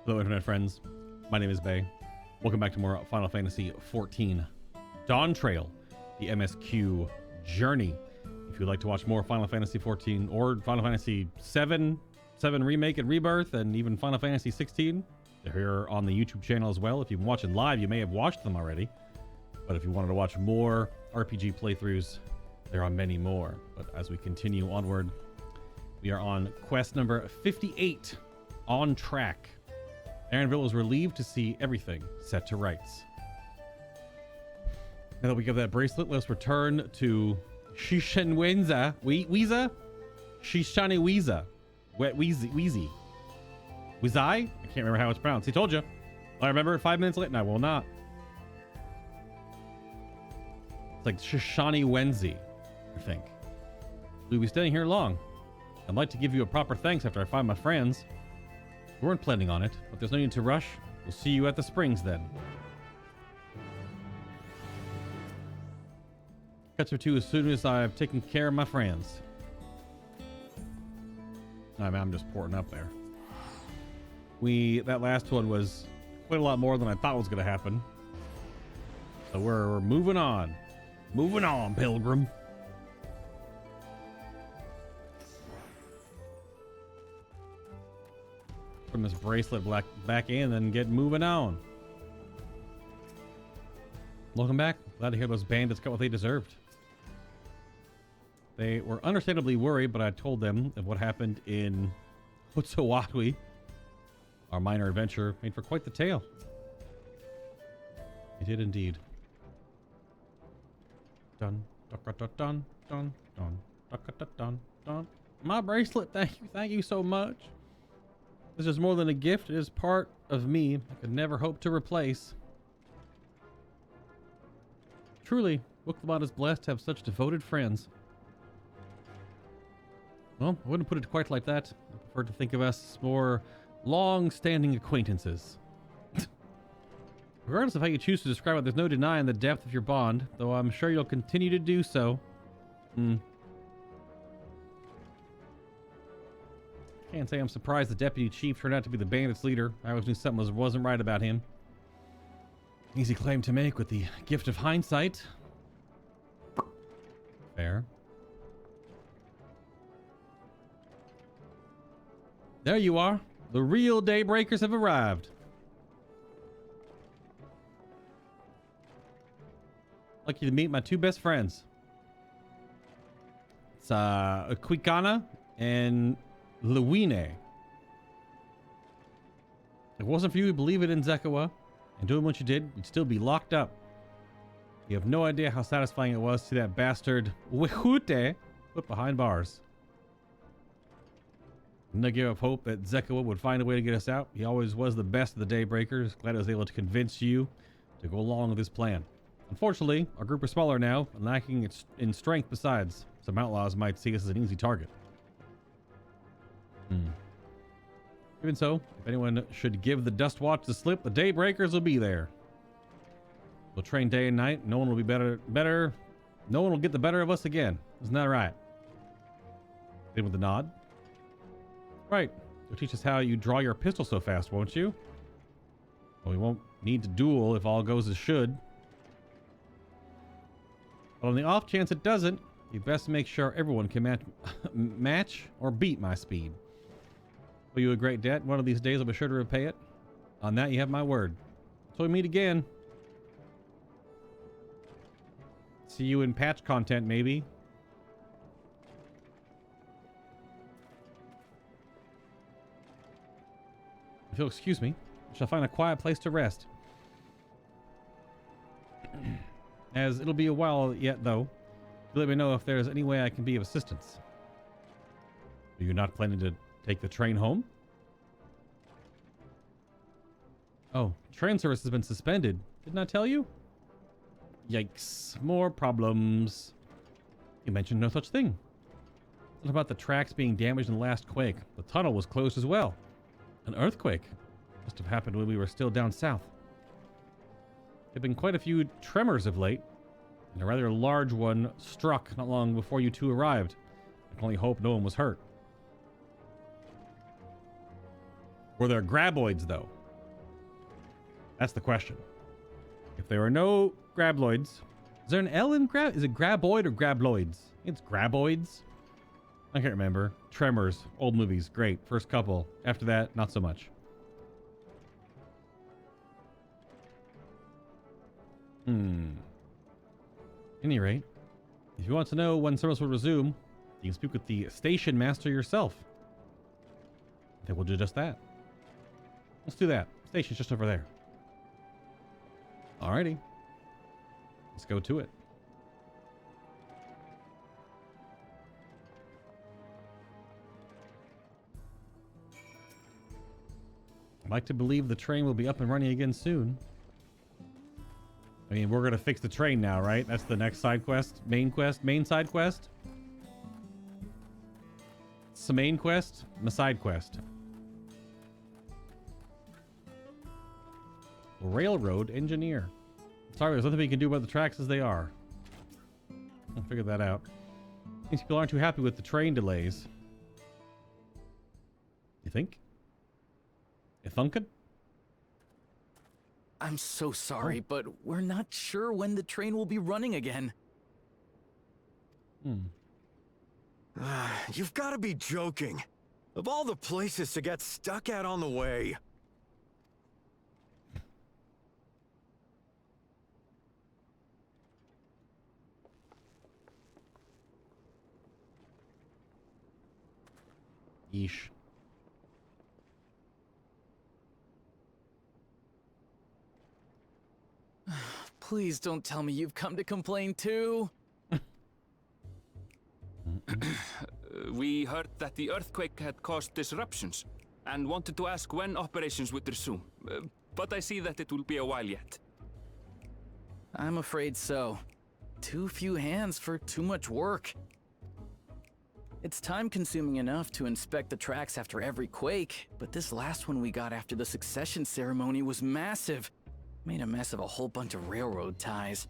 Hello, internet friends. My name is Bay. Welcome back to more Final Fantasy XIV Dawntrail, the MSQ journey. If you'd like to watch more Final Fantasy XIV or Final Fantasy VII Remake and Rebirth, and even Final Fantasy XVI, they're here on the YouTube channel as well. If you've been watching live, you may have watched them already. But if you wanted to watch more RPG playthroughs, there are many more. But as we continue onward, we are on quest number 58, On Track. Aaronville is relieved to see everything set to rights. Now that we have that bracelet, let's return to Shishanwenza. Shishaniwiza. Wheezy. Wizai? I can't remember how it's pronounced. He told you. I remember it 5 minutes late, and I will not. It's like Shishani Wenzi, I think. We'll be staying here long. I'd like to give you a proper thanks after I find my friends. We weren't planning on it, but there's no need to rush. We'll see you at the springs then. Catch her too as soon as I've taken care of my friends. I mean, I'm just porting up there. That last one was quite a lot more than I thought was going to happen. So we're moving on. Moving on, Pilgrim. From this bracelet back in and get moving on. Welcome back. Glad to hear those bandits got what they deserved. They were understandably worried, but I told them of what happened in Hotsawatwi. Our minor adventure made for quite the tale. It did indeed. Dun, dun, dun, dun, dun, dun, dun, dun, dun. My bracelet, thank you so much. This is more than a gift. It is part of me I could never hope to replace. Truly, Bookmarks is blessed to have such devoted friends. Well, I wouldn't put it quite like that. I prefer to think of us as more long-standing acquaintances. Regardless of how you choose to describe it, there's no denying the depth of your bond, though I'm sure you'll continue to do so. Can't say I'm surprised the deputy chief turned out to be the bandits' leader. I always knew something wasn't right about him. Easy claim to make with the gift of hindsight. Fair. There you are. The real Daybreakers have arrived. Lucky to meet my two best friends. It's Quikana and Luwine. If it wasn't for you believing in Zekawa and doing what you did, you'd still be locked up. You have no idea how satisfying it was to see that bastard Wehute put behind bars. No give up hope that Zekawa would find a way to get us out. He always was the best of the Daybreakers. Glad I was able to convince you to go along with his plan. Unfortunately, our group is smaller now and lacking in strength besides. Some outlaws might see us as an easy target. Even so, if anyone should give the Dust Watch the slip, the Daybreakers will be there. We'll train day and night. No one will be better. No one will get the better of us again. Isn't that right? Then with a nod. Right. You'll teach us how you draw your pistol so fast, won't you? Well, we won't need to duel if all goes as should. But on the off chance it doesn't, you best make sure everyone can match or beat my speed. Owe you a great debt. One of these days I'll be sure to repay it. On that you have my word. Until we meet again. See you in patch content, maybe. If you'll excuse me, I shall find a quiet place to rest. As it'll be a while yet, though. Let me know if there's any way I can be of assistance. Are you not planning to take the train home? Oh, train service has been suspended. Didn't I tell you? Yikes. More problems. You mentioned no such thing. What about the tracks being damaged in the last quake? The tunnel was closed as well. An earthquake. Must have happened when we were still down south. There have been quite a few tremors of late, and a rather large one struck not long before you two arrived. I can only hope no one was hurt. Were there graboids, though? That's the question. If there are no grabloids, is there an L in grab? Is it graboid or grabloids? It's graboids. I can't remember. Tremors, old movies, great. First couple. After that, not so much. At any rate, if you want to know when service will resume, you can speak with the station master yourself. I think we'll do just that. Let's do that. Station's just over there. Alrighty. Let's go to it. I'd like to believe the train will be up and running again soon. I mean, we're going to fix the train now, right? That's the next side quest. Main side quest. It's the main quest and the side quest. Railroad engineer. Sorry, there's nothing we can do about the tracks as they are. I'll figure that out. These people aren't too happy with the train delays. You think? You thunkin'? I'm so sorry, but we're not sure when the train will be running again. You've got to be joking. Of all the places to get stuck at on the way. Yeesh. Please don't tell me you've come to complain too. We heard that the earthquake had caused disruptions and wanted to ask when operations would resume. But I see that it will be a while yet. I'm afraid so. Too few hands for too much work. It's time-consuming enough to inspect the tracks after every quake, but this last one we got after the succession ceremony was massive. Made a mess of a whole bunch of railroad ties.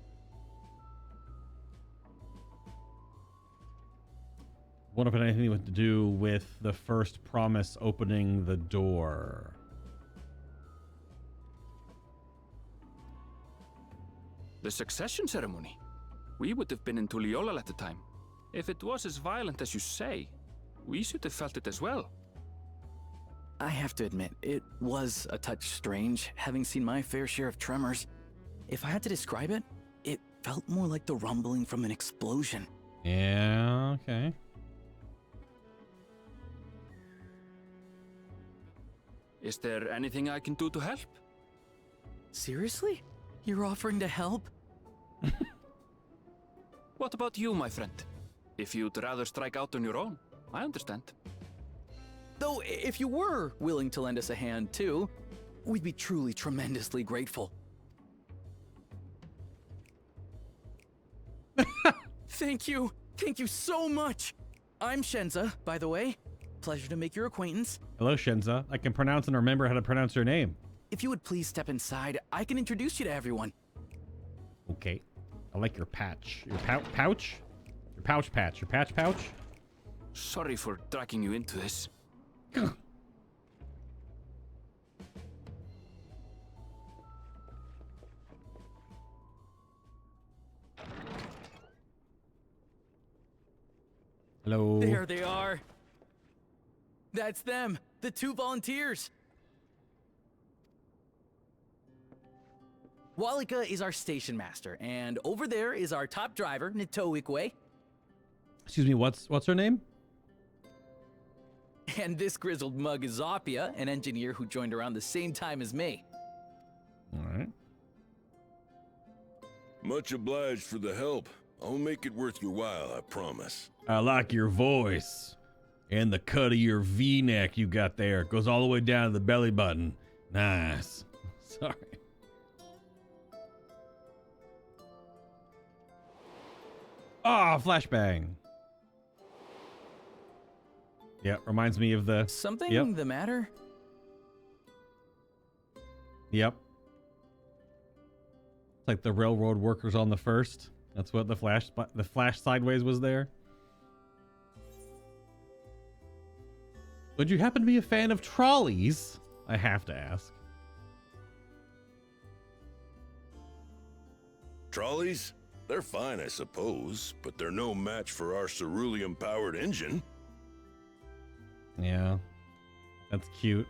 What if it had anything to do with the first promise opening the door? The succession ceremony? We would have been in Tuliyollal at the time. If it was as violent as you say, we should have felt it as well. I have to admit, it was a touch strange, having seen my fair share of tremors. If I had to describe it, it felt more like the rumbling from an explosion. Yeah, okay. Is there anything I can do to help? Seriously? You're offering to help? What about you, my friend? If you'd rather strike out on your own, I understand. Though, if you were willing to lend us a hand too, we'd be truly tremendously grateful. Thank you. Thank you so much. I'm Shenza, by the way. Pleasure to make your acquaintance. Hello, Shenza. I can pronounce and remember how to pronounce your name. If you would please step inside, I can introduce you to everyone. Okay. I like your patch. Your pouch? Your pouch patch. Your patch pouch? Sorry for dragging you into this. Hello. There they are. That's them, the 2 volunteers. Walika is our station master, and over there is our top driver, Nitoikwe. Excuse me, what's her name? And this grizzled mug is Zopia, an engineer who joined around the same time as me. All right. Much obliged for the help. I'll make it worth your while, I promise. I like your voice. And the cut of your V-neck you got there. It goes all the way down to the belly button. Nice. Sorry. Ah, flashbang. Yeah, reminds me of the... Something the matter? Yep. It's like the railroad workers on the first. That's what the flash sideways was there. Would you happen to be a fan of trolleys? I have to ask. Trolleys? They're fine, I suppose, but they're no match for our cerulean-powered engine. Yeah, that's cute.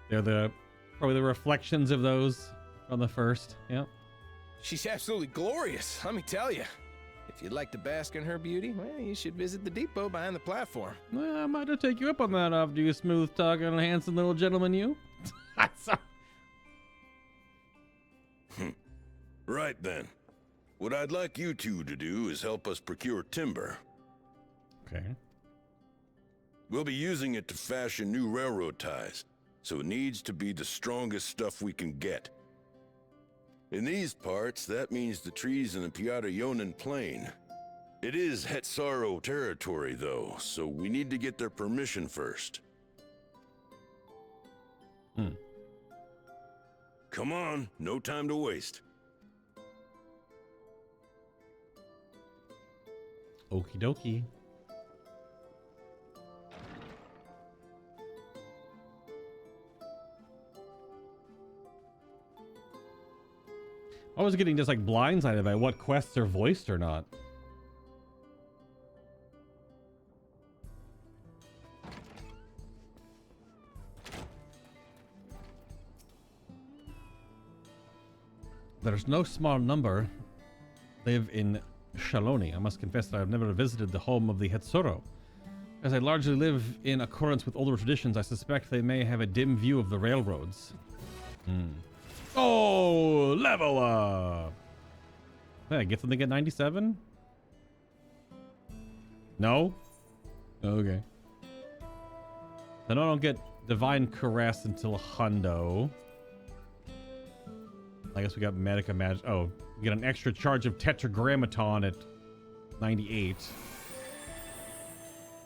They're probably the reflections of those from the first. Yep. She's absolutely glorious, let me tell you. If you'd like to bask in her beauty, well, you should visit the depot behind the platform. Well, I might have to take you up on that after you smooth-talking, handsome little gentleman you. Right then. What I'd like you two to do is help us procure timber. Okay. We'll be using it to fashion new railroad ties, so it needs to be the strongest stuff we can get. In these parts, that means the trees in the Tuliyollal plain. It is Hetsaro territory, though, so we need to get their permission first. Come on, no time to waste. Okie dokie. I was getting just like blindsided by what quests are voiced or not. There's no small number live in Shaloni. I must confess that I've never visited the home of the Hetsuro. As I largely live in accordance with older traditions, I suspect they may have a dim view of the railroads. Oh, level up! Hey, I get something at 97? No? Okay. Then I don't get Divine Caress until Hundo. I guess we got Medica Magic. Oh, we get an extra charge of Tetragrammaton at 98.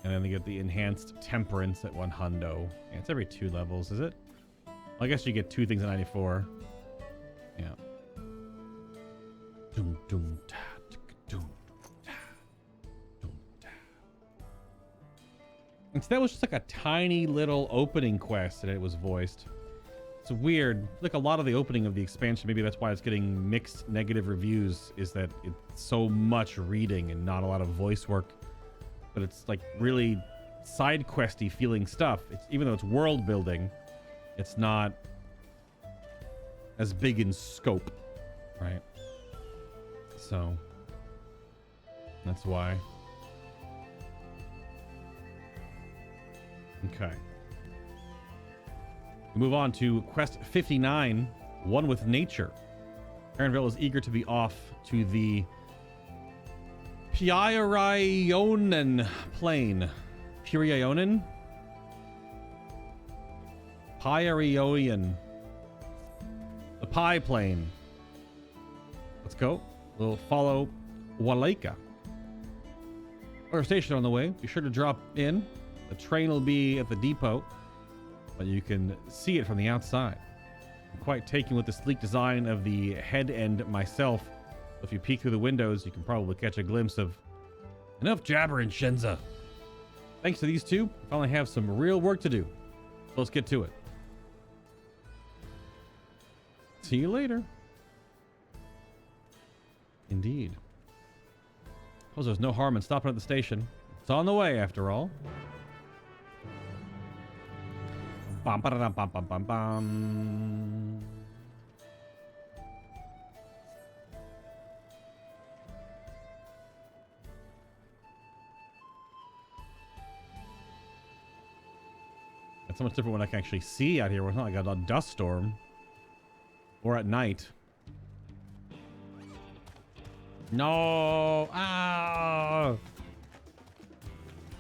And then they get the Enhanced Temperance at 1 hundo. Yeah, it's every 2 levels, is it? Well, I guess you get 2 things at 94. Yeah. Doom, doom, ta, doom, ta, doom, ta. And so that was just like a tiny little opening quest that it was voiced. It's weird. Like a lot of the opening of the expansion, maybe that's why it's getting mixed negative reviews, is that it's so much reading and not a lot of voice work. But it's like really side questy feeling stuff. It's, even though it's world building, it's not as big in scope, right? So that's why. Okay. We move on to quest 59, One with Nature. Aaronville is eager to be off to the Pyraionen plain. Pyraionen? Pyraionen. The Pie Plain. Let's go. We'll follow Waleka. Our station on the way. Be sure to drop in. The train will be at the depot, but you can see it from the outside. I'm quite taken with the sleek design of the head end myself. If you peek through the windows, you can probably catch a glimpse of enough jabbering, Shenza. Thanks to these two, I finally have some real work to do. So let's get to it. See you later. Indeed. Suppose there's no harm in stopping at the station. It's on the way, after all. Bum, ba-da-dum, bum, bum, bum, bum. It's so much different when I can actually see out here. It's not like a dust storm. Or at night. No! Ah!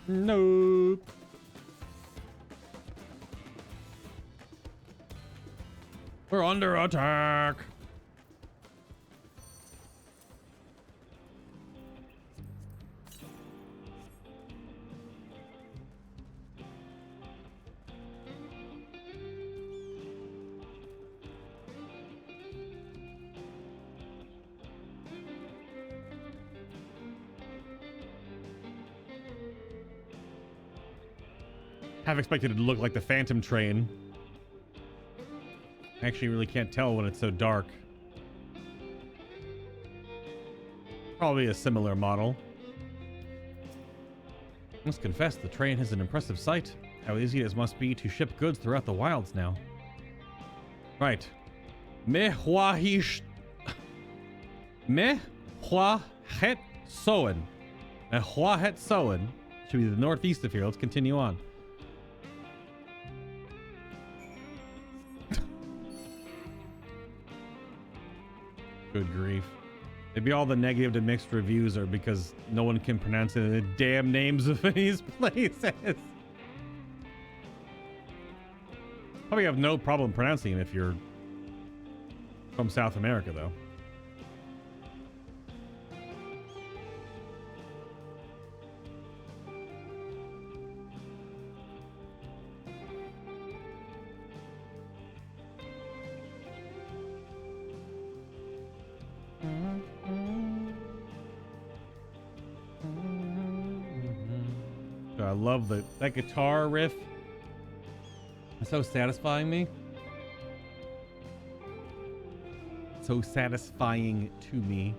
Nope. We're under attack. Have expected it to look like the Phantom train Actually, really can't tell when it's so dark. Probably a similar model. Must confess, the train is an impressive sight. How easy it must be to ship goods throughout the wilds now. Right. Mehwahish. Mehwahet Soen. Mehwahet Soen should be the northeast of here. Let's continue on. Good grief. Maybe all the negative to mixed reviews are because no one can pronounce any of the damn names of these places. Probably have no problem pronouncing them if you're from South America, though. I love that guitar riff. It's so satisfying me. So satisfying to me.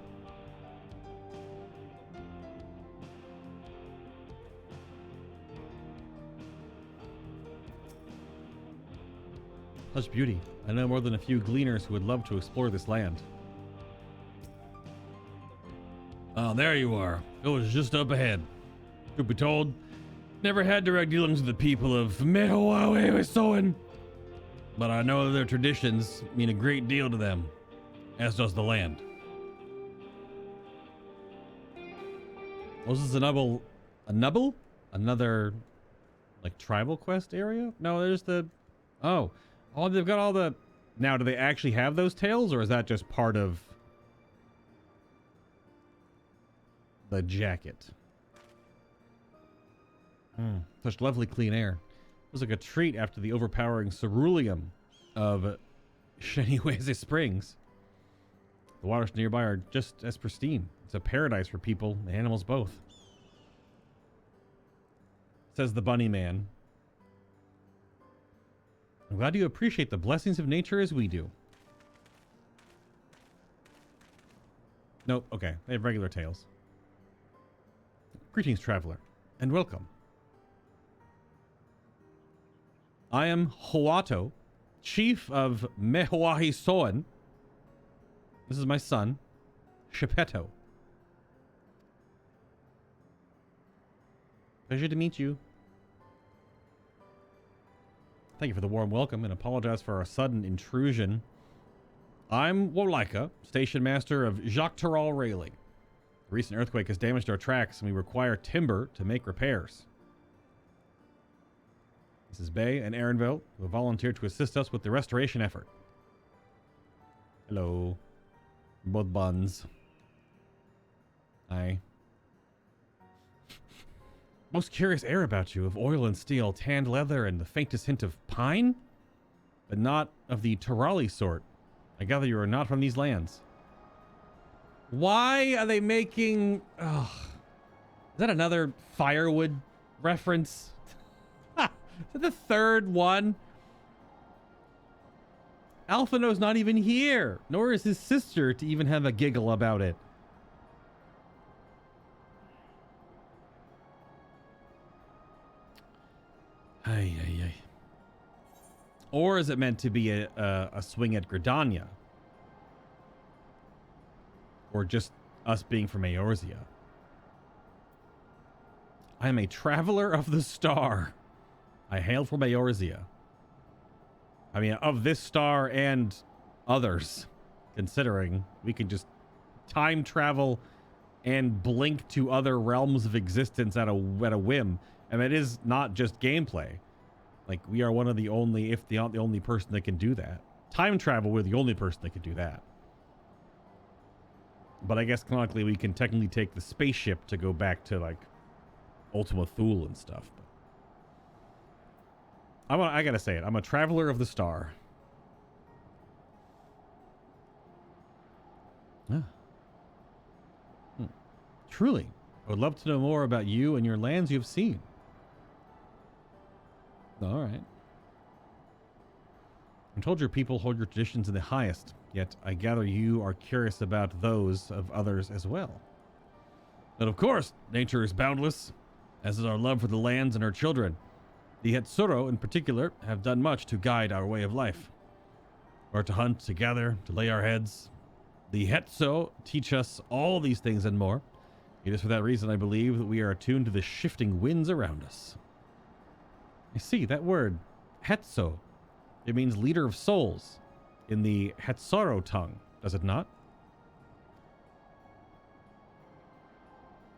Such beauty. I know more than a few gleaners who would love to explore this land. Oh, there you are. It was just up ahead. Truth be told, never had direct dealings with the people of Mehoawesoen, but I know their traditions mean a great deal to them, as does the land. Was this a nubble? Another, like, tribal quest area? No, there's the... Oh, they've got all the... Now, do they actually have those tails, or is that just part of the jacket? Such lovely clean air. It was like a treat after the overpowering ceruleum of Sheniweze Springs. The waters nearby are just as pristine. It's a paradise for people and animals both. Says the bunny man. I'm glad you appreciate the blessings of nature as we do. Nope, okay. They have regular tails. Greetings, traveler, and welcome. I am Hoato, chief of Mehoawesoen. This is my son, Shepeto. Pleasure to meet you. Thank you for the warm welcome and apologize for our sudden intrusion. I'm Wolika, station master of Jacques Tarral Railing. The recent earthquake has damaged our tracks and we require timber to make repairs. This is Bay and Aaronville, who have volunteered to assist us with the restoration effort. Hello. Both buns. Hi. Most curious air about you of oil and steel, tanned leather, and the faintest hint of pine? But not of the Tarali sort. I gather you are not from these lands. Why are they making... Ugh. Is that another firewood reference? Is that the third one? Alphino's not even here, nor is his sister to even have a giggle about it. Ay, ay, ay. Or is it meant to be a swing at Gridania? Or just us being from Eorzea? I am a traveler of the star. I hail from Eorzea. I mean, of this star and others, considering we can just time travel and blink to other realms of existence at a whim. And it is not just gameplay. Like, we are one of the only, if not the only person that can do that. Time travel, we're the only person that can do that. But I guess canonically we can technically take the spaceship to go back to, like, Ultima Thule and stuff. But I gotta say it. I'm a traveler of the star. Ah. Truly, I would love to know more about you and your lands you've seen. All right. I'm told your people hold your traditions in the highest, yet I gather you are curious about those of others as well. But of course, nature is boundless, as is our love for the lands and our children. The Hetsuro, in particular, have done much to guide our way of life. Or to hunt, to gather, to lay our heads. The Hetso teach us all these things and more. It is for that reason I believe that we are attuned to the shifting winds around us. I see, that word, Hetso. It means leader of souls in the Hetsaro tongue, does it not?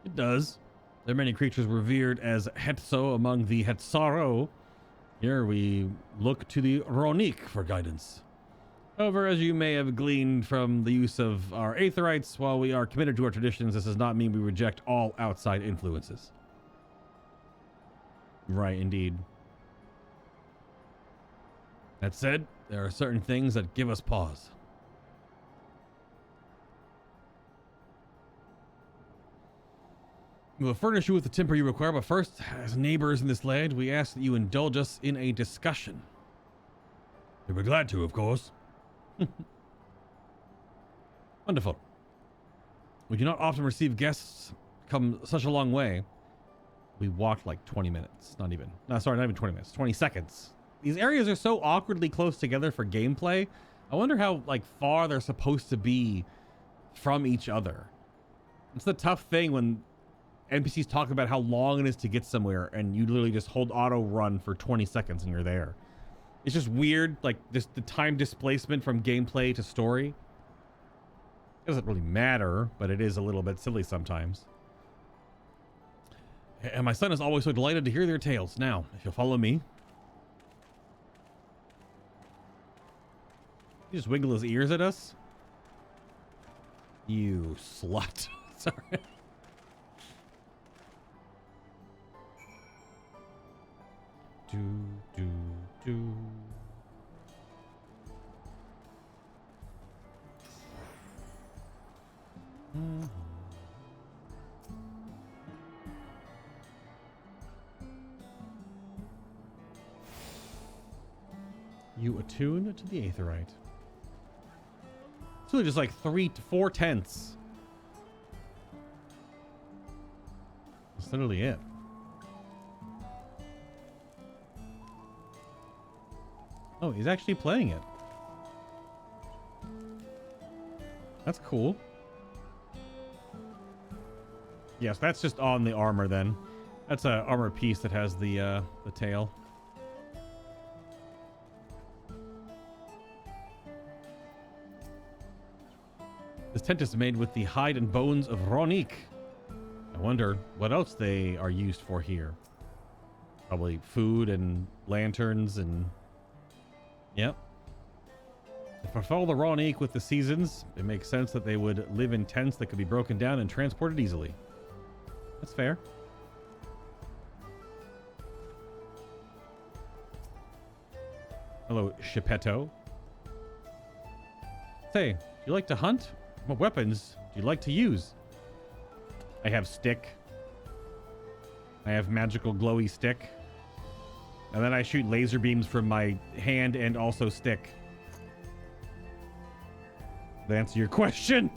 It does. There are many creatures revered as Hetso among the Hetsaro. Here we look to the Ronique for guidance. However, as you may have gleaned from the use of our Aetherites, while we are committed to our traditions, this does not mean we reject all outside influences. Right, indeed. That said, there are certain things that give us pause. We will furnish you with the timber you require, but first, as neighbors in this land, we ask that you indulge us in a discussion. We'll be glad to, of course. Wonderful. We do not often receive guests come such a long way. We walked like 20 minutes. Not even 20 minutes. 20 seconds. These areas are so awkwardly close together for gameplay. I wonder how far they're supposed to be from each other. It's the tough thing when NPCs talk about how long it is to get somewhere and you literally just hold auto run for 20 seconds and you're there. It's just weird, just the time displacement from gameplay to story. It doesn't really matter, but it is a little bit silly sometimes. And my son is always so delighted to hear their tales. Now, if you'll follow me. He just wiggle his ears at us. You slut. Sorry. Do. You attune to the Aetherite. It's really just 3 to 4 tenths. That's literally it. Oh, he's actually playing it. That's cool. Yes, that's just on the armor then. That's an armor piece that has the tail. This tent is made with the hide and bones of Ronique. I wonder what else they are used for here. Probably food and lanterns and... Yep. If I follow the Ronique with the seasons, it makes sense that they would live in tents that could be broken down and transported easily. That's fair. Hello, Shepetto. Say, do you like to hunt? What weapons do you like to use? I have stick. I have magical glowy stick. And then I shoot laser beams from my hand and also stick. To answer your question.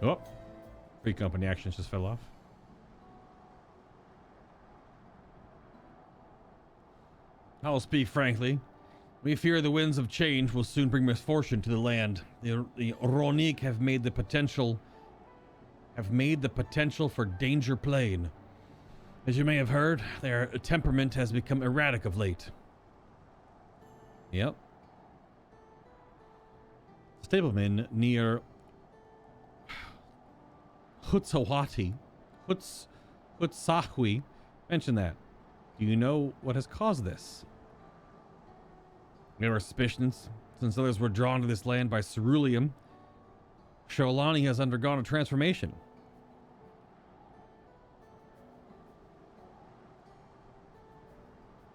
Oh. Free company actions just fell off. I'll speak frankly. We fear the winds of change will soon bring misfortune to the land. The Ronique have made the potential for danger plain. As you may have heard, their temperament has become erratic of late. Yep. Stableman near Hutsawati, Hutsahwi, mentioned that. Do you know what has caused this? There are suspicions, since others were drawn to this land by ceruleum. Sholani has undergone a transformation.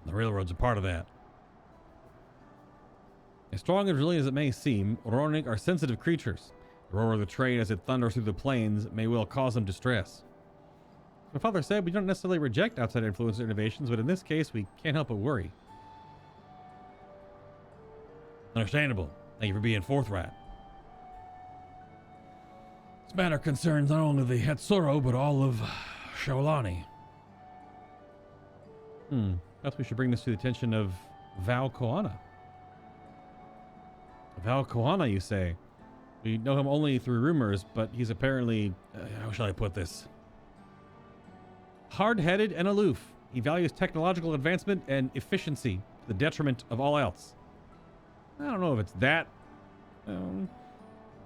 The railroad's a part of that. As strong and resilient as it may seem, Ronic are sensitive creatures. The roar of the train as it thunders through the plains may well cause them distress. My father said we don't necessarily reject outside influence or innovations, but in this case, we can't help but worry. Understandable. Thank you for being forthright. This matter concerns not only the Hetsuro, but all of Shaolani. Perhaps we should bring this to the attention of Val Koana. Val Koana, you say? We know him only through rumors, but he's apparently, how shall I put this? Hard-headed and aloof. He values technological advancement and efficiency to the detriment of all else. I don't know if it's that.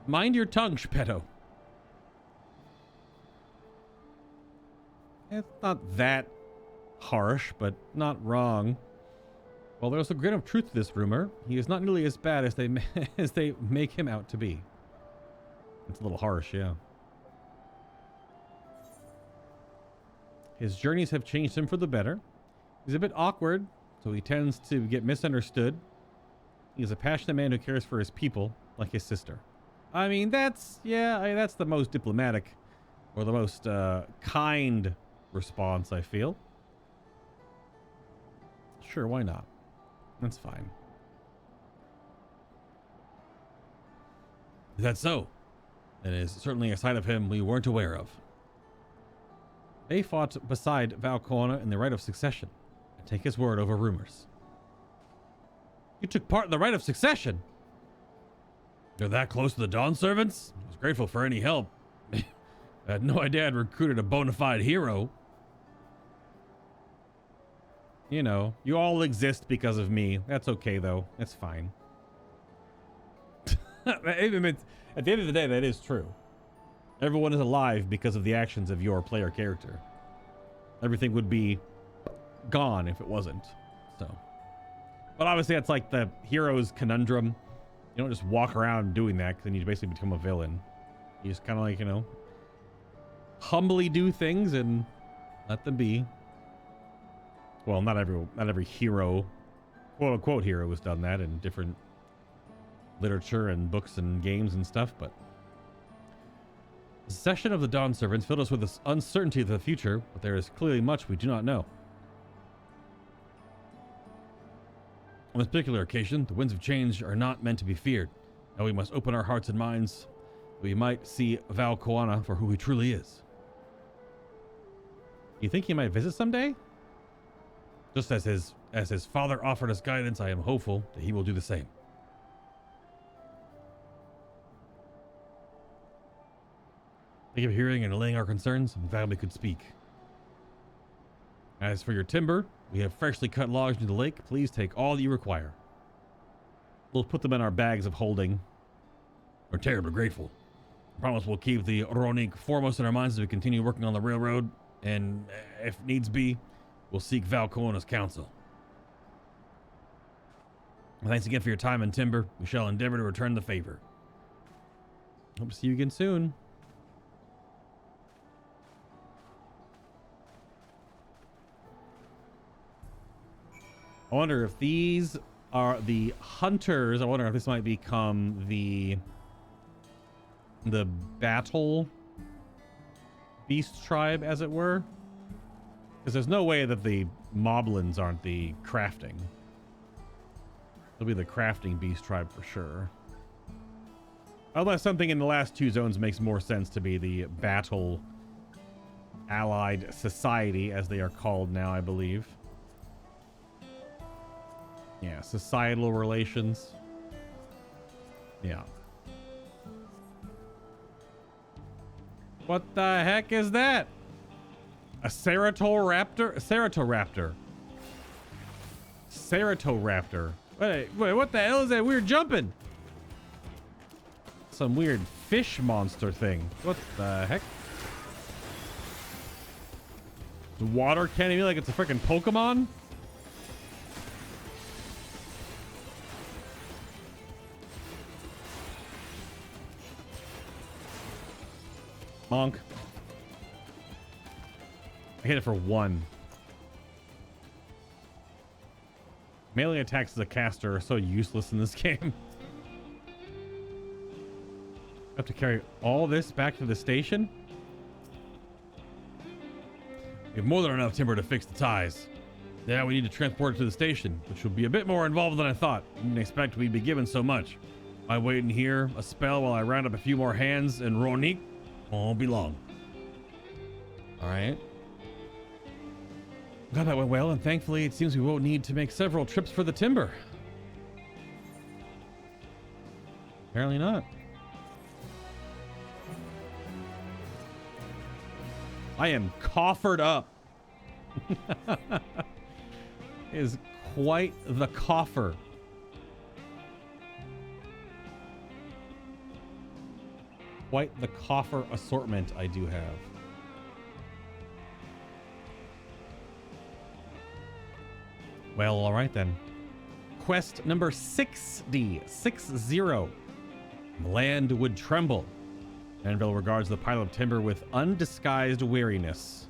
Mind your tongue, Shpetto. It's not that harsh, but not wrong. Well, there's a grain of truth to this rumor. He is not nearly as bad as they make him out to be. It's a little harsh, yeah. His journeys have changed him for the better. He's a bit awkward, so he tends to get misunderstood. He's a passionate man who cares for his people, like his sister. I mean, that's the most diplomatic, or the most kind response, I feel. Sure, why not? That's fine. Is that so? That is certainly a side of him we weren't aware of. They fought beside Val Koana in the rite of succession, and take his word over rumors. You took part in the rite of succession? You're that close to the Dawn Servants? I was grateful for any help. I had no idea I'd recruited a bona fide hero. You know, you all exist because of me. That's okay, though. That's fine. At the end of the day, that is true. Everyone is alive because of the actions of your player character. Everything would be gone if it wasn't. So, but obviously that's like the hero's conundrum. You don't just walk around doing that, because then you basically become a villain. You just kind of like, you know, humbly do things and let them be. Well, not every hero, quote unquote hero, has done that in different literature and books and games and stuff, but the secession of the Dawn Servants filled us with this uncertainty of the future, but there is clearly much we do not know. On this particular occasion, the winds of change are not meant to be feared. Now we must open our hearts and minds that we might see Val Koana for who he truly is. You think he might visit someday? Just as his father offered us guidance, I am hopeful that he will do the same. Thank you for hearing and allaying our concerns. I'm glad we could speak. As for your timber, we have freshly cut logs into the lake. Please take all that you require. We'll put them in our bags of holding. We're terribly grateful. I promise we'll keep the Ronik foremost in our minds as we continue working on the railroad, and if needs be, we'll seek Val Koana's counsel. Thanks again for your time and timber. We shall endeavor to return the favor. Hope to see you again soon. I wonder if these are the hunters. I wonder if this might become the battle beast tribe, as it were. Because there's no way that the moblins aren't the crafting. They'll be the crafting beast tribe for sure. Unless something in the last two zones makes more sense to be the battle allied society, as they are called now, I believe. Yeah, societal relations. Yeah. What the heck is that? A Ceratoraptor? A Ceratoraptor. Ceratoraptor. Wait, what the hell is that weird jumping? Some weird fish monster thing. What the heck? The water cannon be like it's a freaking Pokemon? Monk. I hit it for 1. Melee attacks as a caster are so useless in this game. I have to carry all this back to the station? We have more than enough timber to fix the ties. Yeah, we need to transport it to the station, which will be a bit more involved than I thought. Didn't expect we'd be given so much. I wait in here a spell while I round up a few more hands, and Ronique won't be long. All right. Glad that went well, and thankfully it seems we won't need to make several trips for the timber. Apparently not. I am coffered up. Is quite the coffer. Quite the coffer assortment I do have. Well, all right then. Quest number 60. Land would tremble. Anvil regards the pile of timber with undisguised weariness.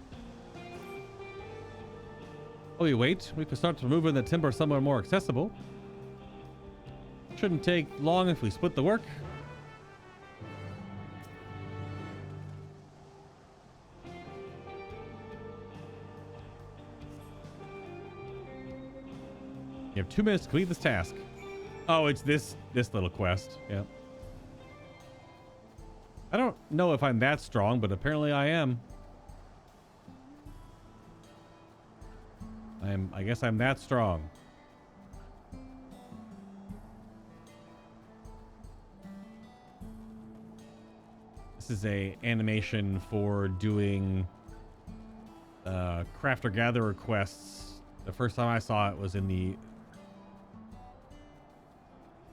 Oh, you wait. We can start removing the timber somewhere more accessible. Shouldn't take long if we split the work. You have 2 minutes to complete this task. Oh, it's this little quest. Yeah. I don't know if I'm that strong, but apparently I am. I guess I'm that strong. This is a animation for doing crafter gatherer quests. The first time I saw it was in the,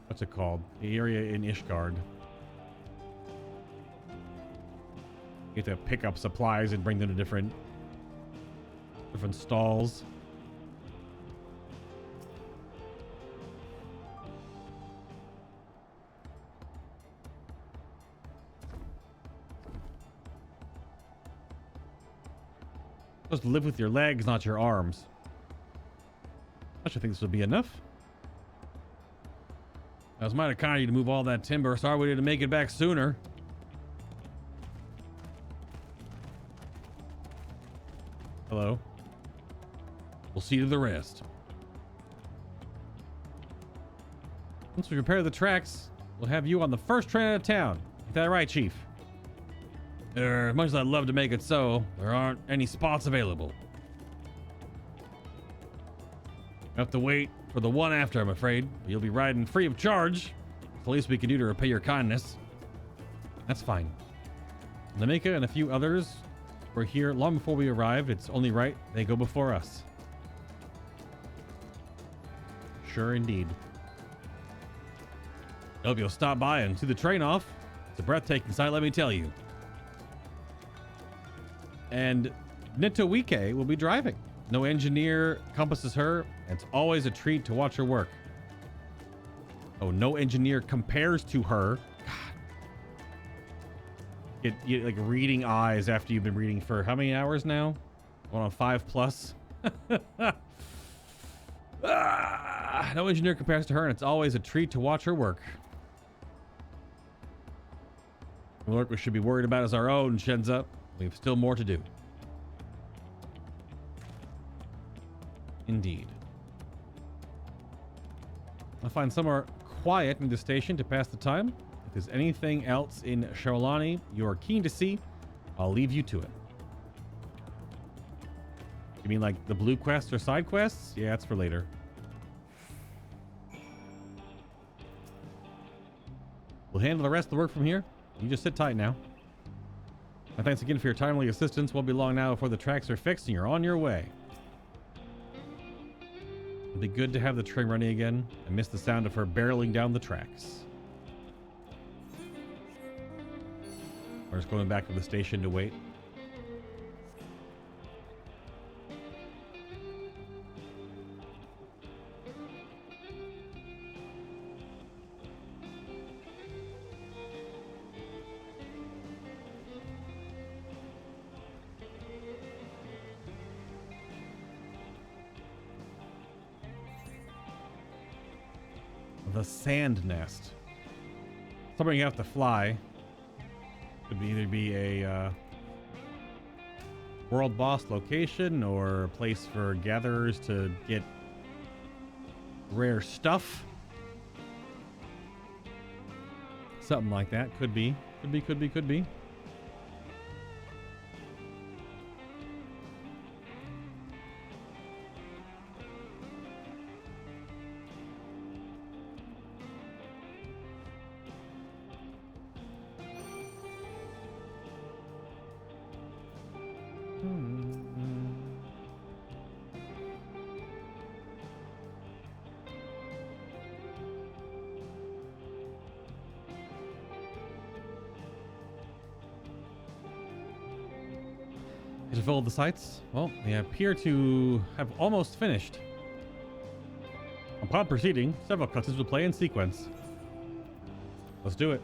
what's it called? The area in Ishgard. You have to pick up supplies and bring them to different stalls. Supposed to live with your legs, not your arms. I should think this would be enough. That was mighty kind of you to move all that timber. Sorry we didn't make it back sooner. Hello. We'll see to the rest. Once we repair the tracks, we'll have you on the first train out of town. Is that right, Chief? As much as I'd love to make it so, there aren't any spots available. You have to wait for the one after, I'm afraid. But you'll be riding free of charge. It's the least we can do to repay your kindness. That's fine. Namika and a few others were here long before we arrived. It's only right they go before us. Sure indeed. Hope you'll stop by and see the train off. It's a breathtaking sight, let me tell you. And Nitowike will be driving. No engineer compasses her. It's always a treat to watch her work. Oh, no engineer compares to her. God. Get like reading eyes after you've been reading for how many hours now? Going on 5+. No engineer compares to her, and it's always a treat to watch her work. The work we should be worried about is our own, Shenza. We have still more to do. Indeed. I'll find somewhere quiet near the station to pass the time. If there's anything else in Shaolani you are keen to see, I'll leave you to it. You mean like the blue quests or side quests? Yeah, that's for later. We'll handle the rest of the work from here. You just sit tight now. And thanks again for your timely assistance. Won't be long now before the tracks are fixed and you're on your way. It'll be good to have the train running again. I miss the sound of her barreling down the tracks. We're just going back to the station to wait. The sand nest. Somewhere you have to fly. Could either be a world boss location or a place for gatherers to get rare stuff. Something like that. Could be. Could be. To fill the sites? Well, they appear to have almost finished. Upon proceeding, several cutscenes will play in sequence. Let's do it.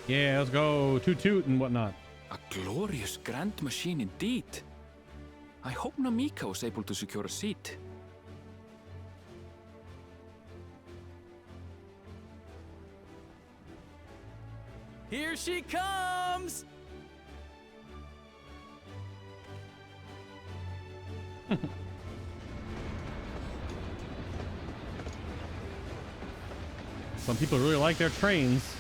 Yeah, let's go toot toot and whatnot. A glorious grand machine indeed. I hope Namika was able to secure a seat. Here she comes! Some people really like their trains.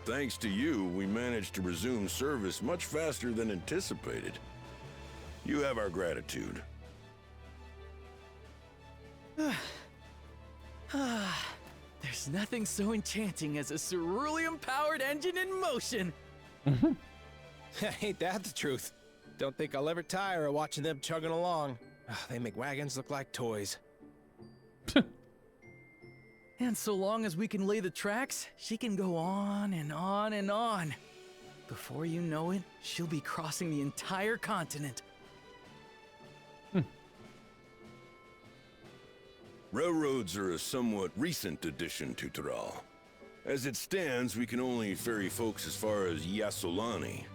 Thanks to you, we managed to resume service much faster than anticipated. You have our gratitude. There's nothing so enchanting as a cerulean-powered engine in motion. Ain't that the truth? Don't think I'll ever tire of watching them chugging along. They make wagons look like toys. And so long as we can lay the tracks, she can go on and on and on. Before you know it, she'll be crossing the entire continent. Railroads are a somewhat recent addition to Tural. As it stands, we can only ferry folks as far as Yasolani.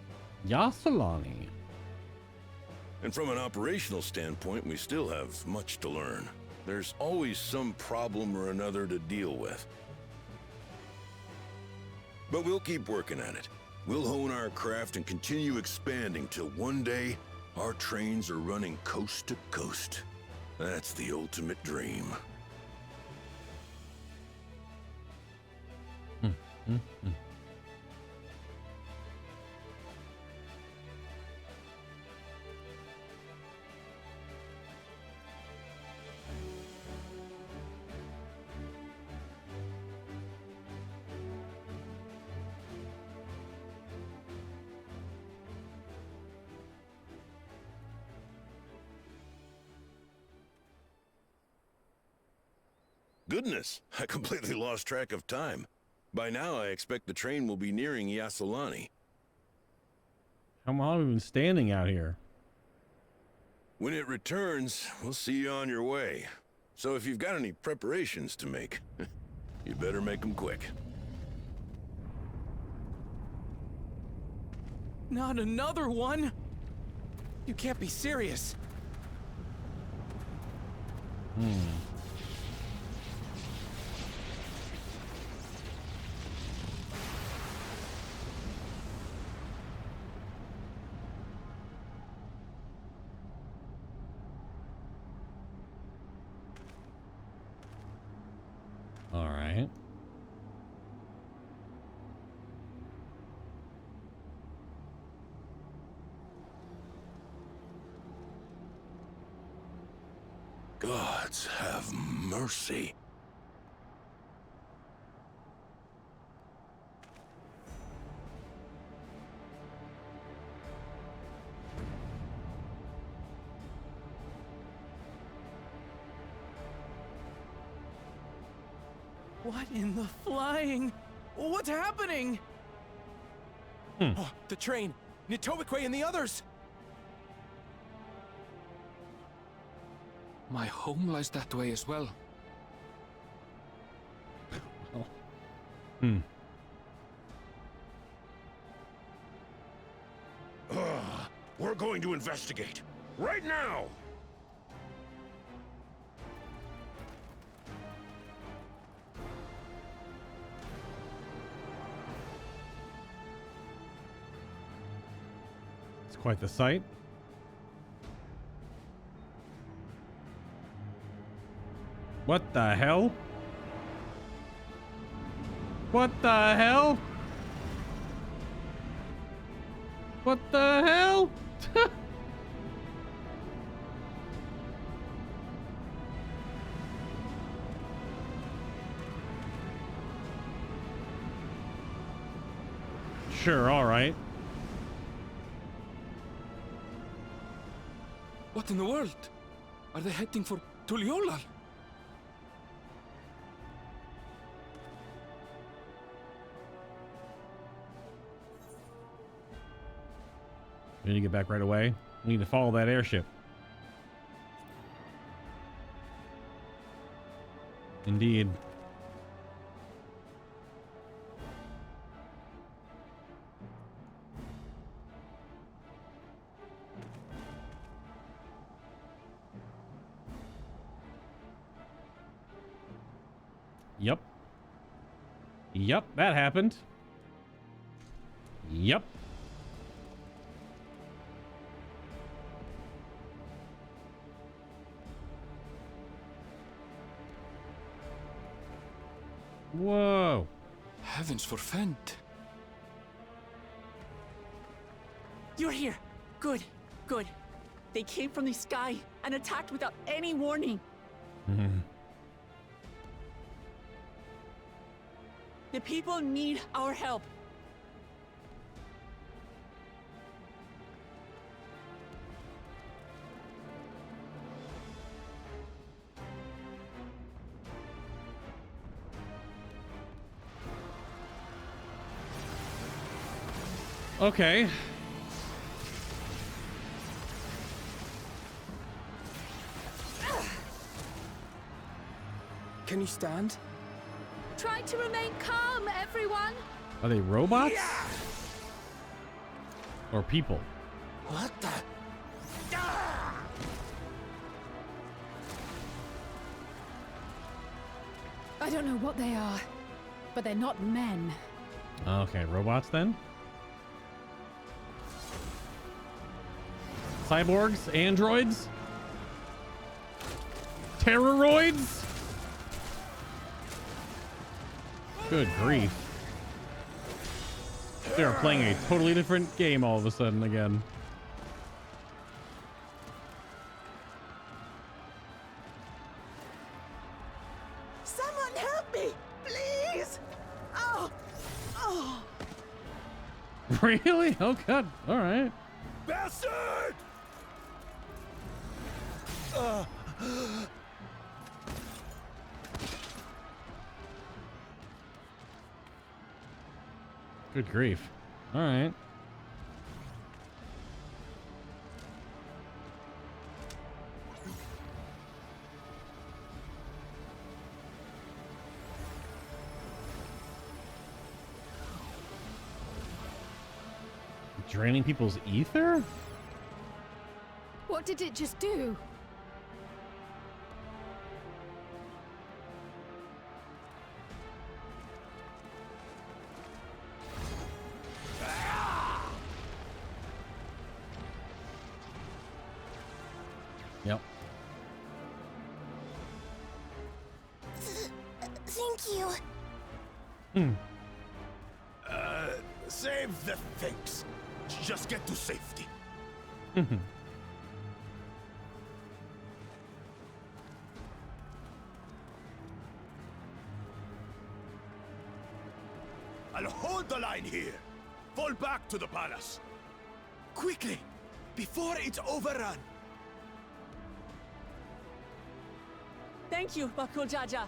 Yasolani. And from an operational standpoint, we still have much to learn. There's always some problem or another to deal with. But we'll keep working at it. We'll hone our craft and continue expanding till one day, our trains are running coast to coast. That's the ultimate dream. Goodness, I completely lost track of time. By now, I expect the train will be nearing Yasolani. How long have we been standing out here? When it returns, we'll see you on your way. So if you've got any preparations to make, you better make them quick. Not another one! You can't be serious. All right. Gods have mercy. What in the flying? What's happening? Oh, the train! Nitobikwe and the others! My home lies that way as well. We're going to investigate. Right now! It's quite the sight. What the hell? What the hell? What the hell? Sure, all right. What in the world? Are they heading for Tuliyollal? We need to get back right away. We need to follow that airship. Indeed. Yep. Yep, that happened. Yep. Whoa. Heavens forfend. You're here. Good, good. They came from the sky and attacked without any warning. The people need our help. Okay. Can you stand? Try to remain calm, everyone. Are they robots? Or people? What the? I don't know what they are, but they're not men. Okay, robots then? Cyborgs? Androids? Terroroids? Good grief. They are playing a totally different game all of a sudden again. Someone help me, please! Oh! Oh! Really? Oh god. All right. Bastard! Good grief. All right. Draining people's ether? What did it just do? Yep. Thank you. Save the thanks. Just get to safety. I'll hold the line here. Fall back to the palace. Quickly, before it's overrun. Thank you, Bakul Jaja.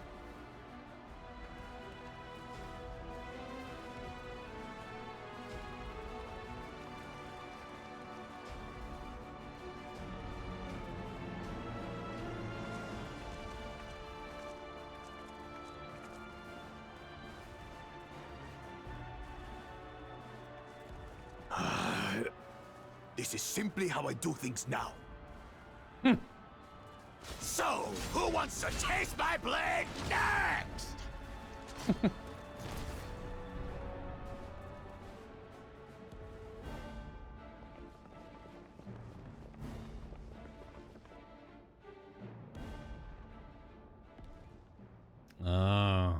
This is simply how I do things now. So, who wants to taste my blade next? Oh.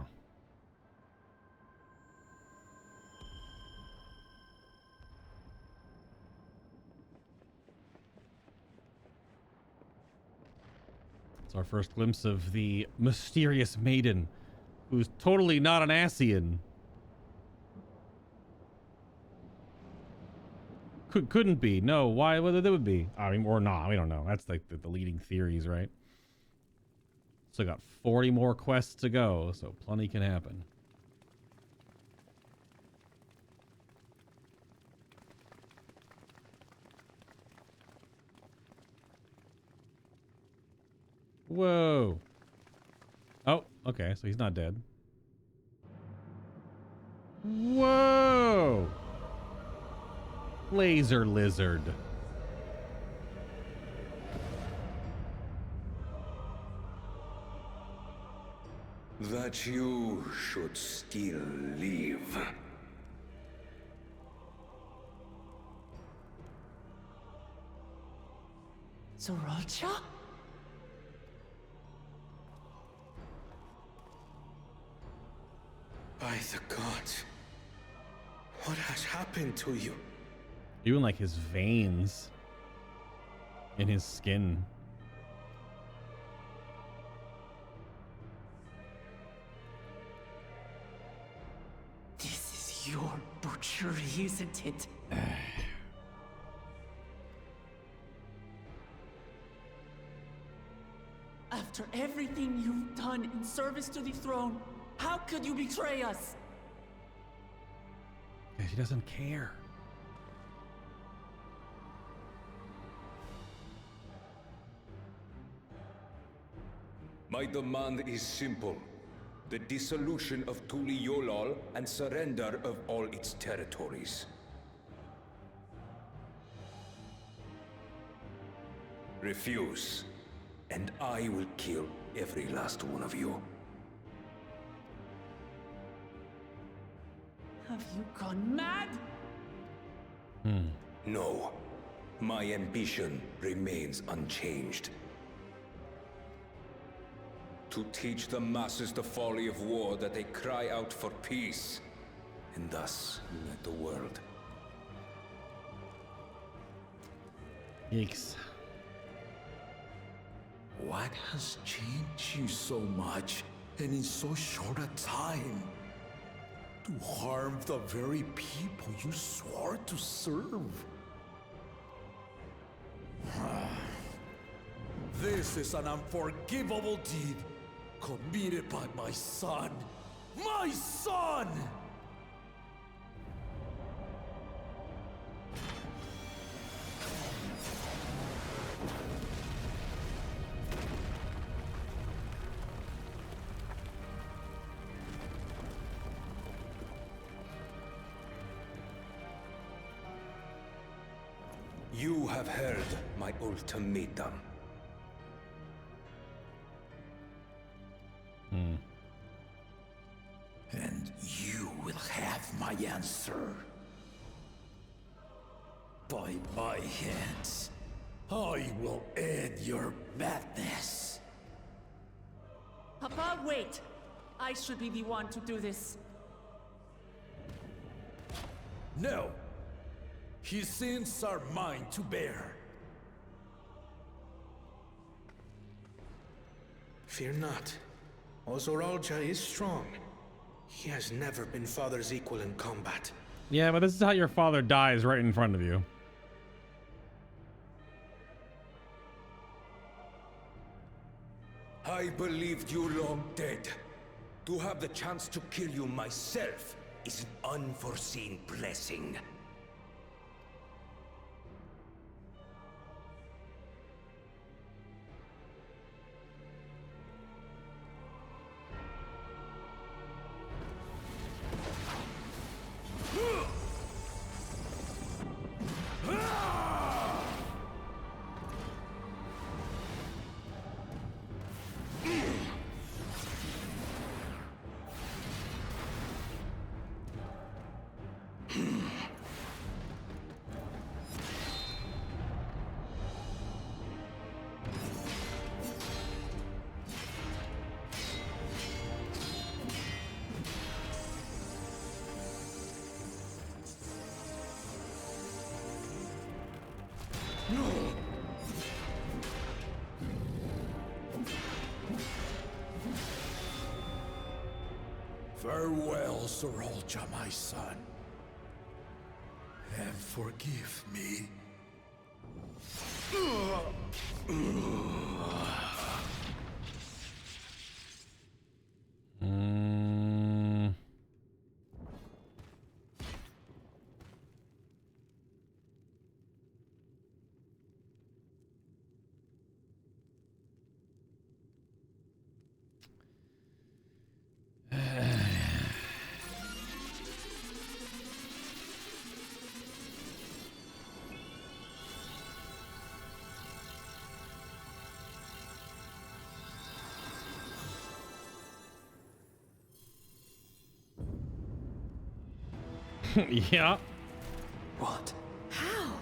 It's our first glimpse of the mysterious maiden, who's totally not an Asian. Couldn't be. No, why? Whether they would be. I mean, or not. We don't know. That's like the leading theories, right? So got 40 more quests to go, so plenty can happen. Whoa. Oh, okay, so he's not dead. Whoa. Laser lizard. That you should still live. Zoralcha? By the gods, what has happened to you? Even like his veins in his skin. This is your butchery, isn't it? After everything you've done in service to the throne, how could you betray us? Yeah, she doesn't care. My demand is simple. The dissolution of Tuliyollal and surrender of all its territories. Refuse, and I will kill every last one of you. Have you gone mad? No, my ambition remains unchanged. To teach the masses the folly of war, that they cry out for peace, and thus unite the world. Yikes. What has changed you so much, and in so short a time? To harm the very people you swore to serve. This is an unforgivable deed committed by my son. My son! You have heard my ultimatum. And you will have my answer. By my hands, I will end your madness. Papa, wait! I should be the one to do this. No. His sins are mine to bear. Fear not. Zoralcha is strong. He has never been father's equal in combat. Yeah, but this is how your father dies right in front of you. I believed you long dead. To have the chance to kill you myself is an unforeseen blessing. Farewell, Sorolja, my son. And forgive me. Yeah. What? How?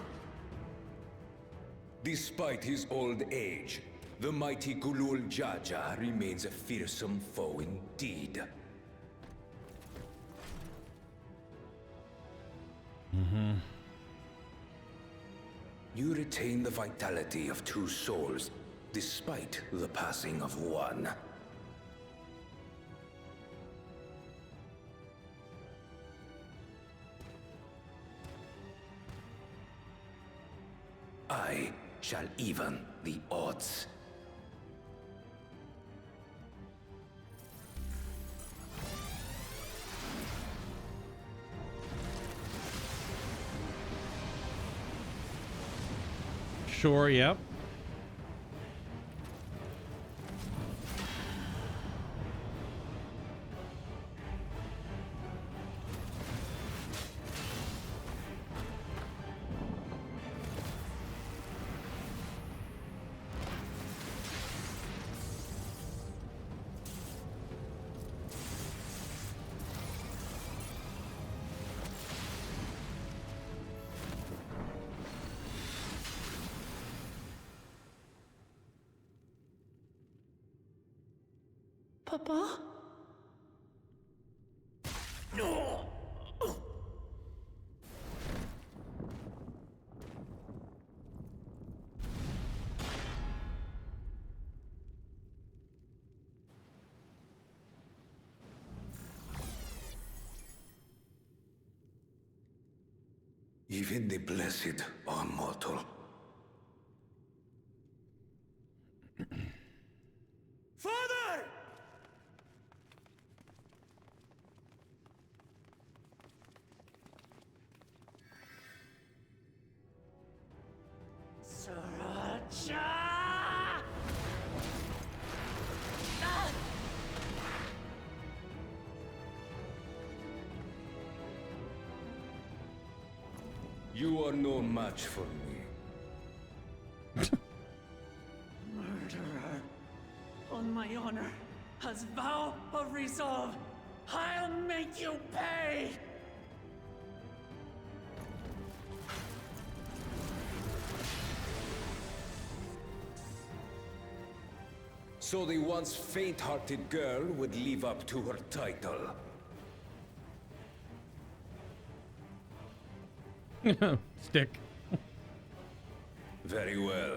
Despite his old age, the mighty Gulul Jaja remains a fearsome foe indeed. You retain the vitality of two souls, despite the passing of one. I shall even the odds. Sure, yep. Papa? Even the blessed are mortal. Father! You are no match for me. Murderer. On my honor, as vow of resolve, I'll make you pay! So the once faint-hearted girl would live up to her title. Stick. Very well.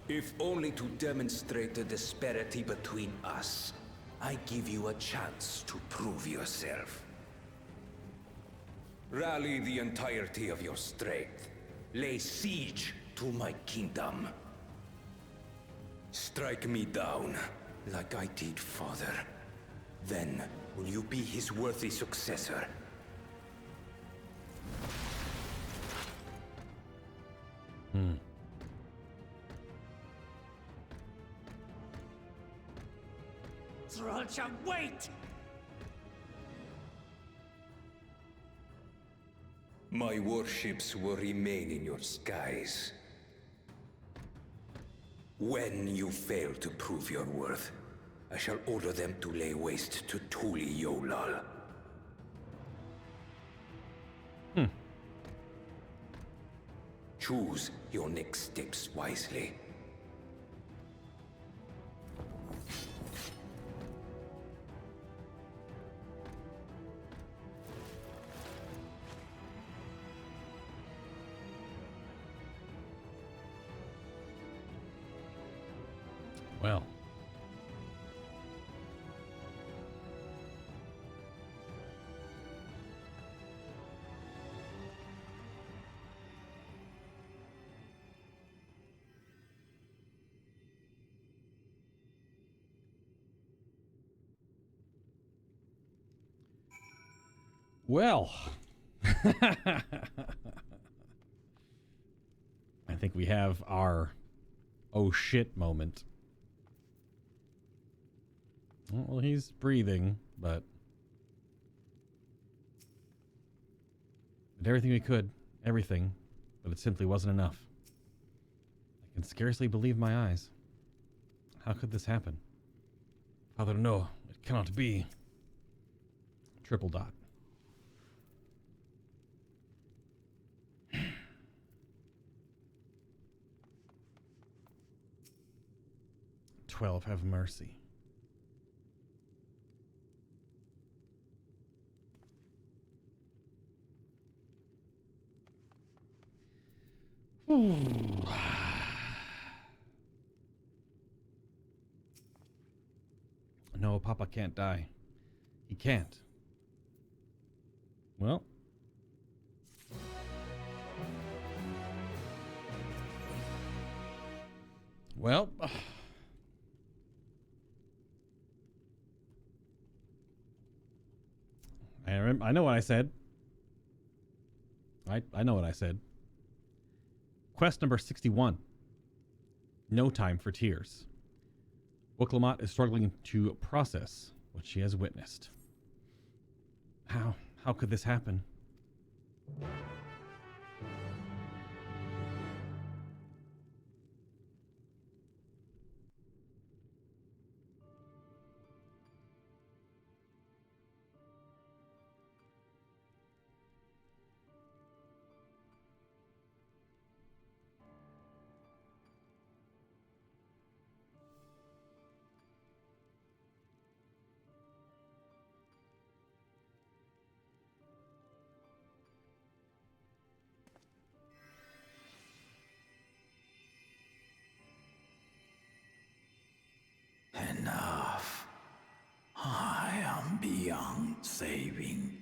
If only to demonstrate the disparity between us, I give you a chance to prove yourself. Rally the entirety of your strength. Lay siege to my kingdom. Strike me down, like I did father. Then, will you be his worthy successor? Sorolja, wait! My warships will remain in your skies. When you fail to prove your worth, I shall order them to lay waste to Tuliyollal. Choose your next steps wisely. Well. Well. I think we have our oh shit moment. Well, he's breathing, but did everything we could, everything, but it simply wasn't enough. I can scarcely believe my eyes. How could this happen? Father, no, it cannot be. Triple dot. 12, have mercy. No, Papa can't die. He can't. Well. Well. I know what I said. I know what I said. Quest number 61. No time for tears. Book-Lamont is struggling to process what she has witnessed. How could this happen? Enough. I am beyond saving.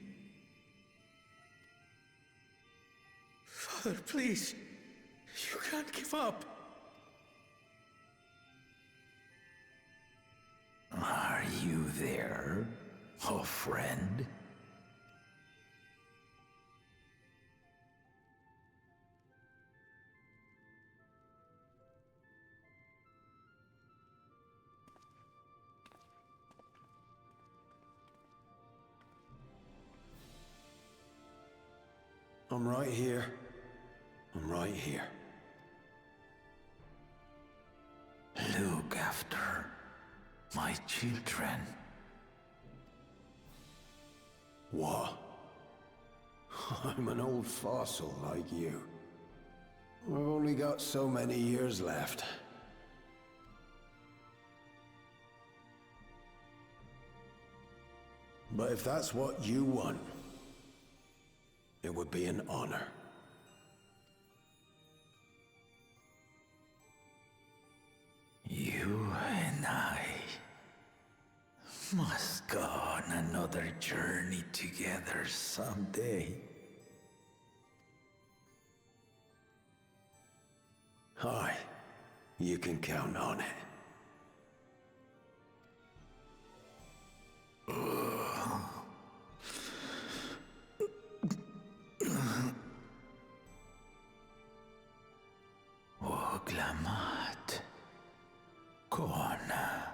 Father, please. You can't give up. Are you there, oh friend? I'm right here. I'm right here. Look after my children. What? I'm an old fossil like you. I've only got so many years left. But if that's what you want, it would be an honor. You and I must go on another journey together someday. Aye, you can count on it. Book-Lamont. Kona.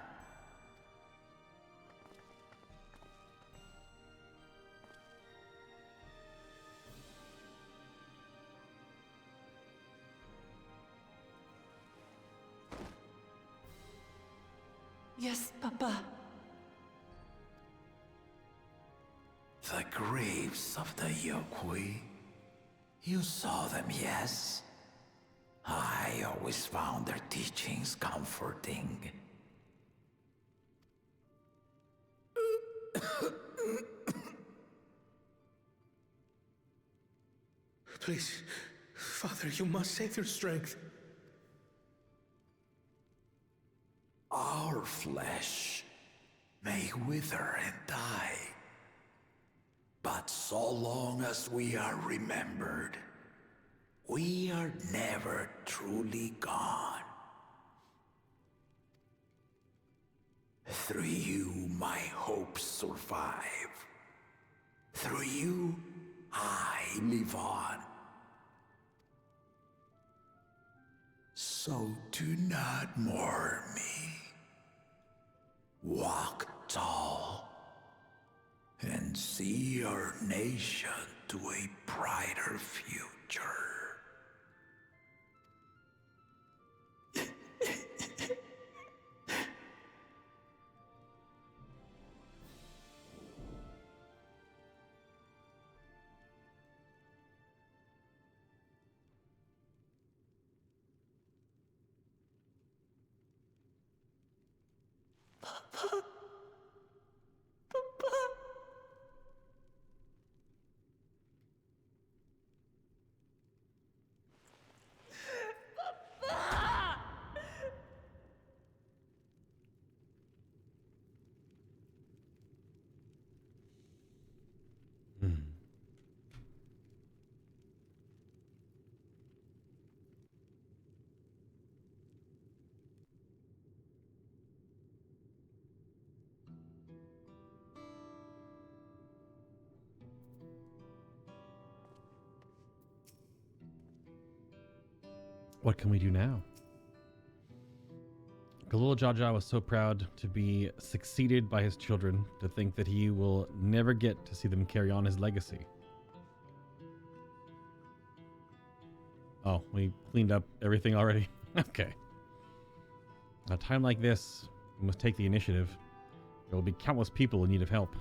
Yes, Papa. The graves of the Yokwi. You saw them, yes? I always found their teachings comforting. Please, Father, you must save your strength. Our flesh may wither and die, but so long as we are remembered, we are never truly gone. Through you, my hopes survive. Through you, I live on. So do not mourn me. Walk tall and see our nation to a brighter future. What can we do now? Galul Jaja was so proud to be succeeded by his children, to think that he will never get to see them carry on his legacy. Oh, we cleaned up everything already? Okay. At a time like this, we must take the initiative. There will be countless people in need of help.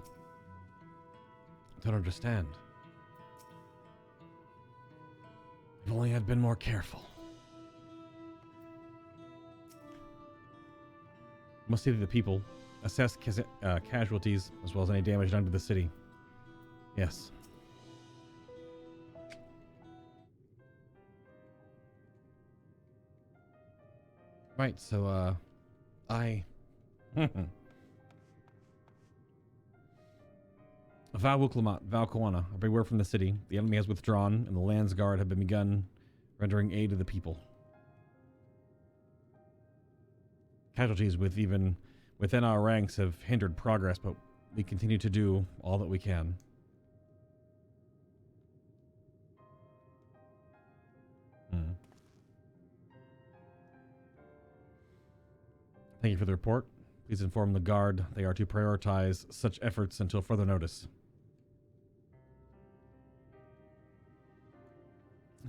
I don't understand. If only I'd been more careful. Must see the people, assess casualties, as well as any damage done to the city. Yes. Right, so, Val Wuklamat, Val Kawana, a big word from the city. The enemy has withdrawn, and the Lands Guard have been begun rendering aid to the people. Casualties within our ranks have hindered progress, but we continue to do all that we can. Thank you for the report. Please inform the Guard they are to prioritize such efforts until further notice.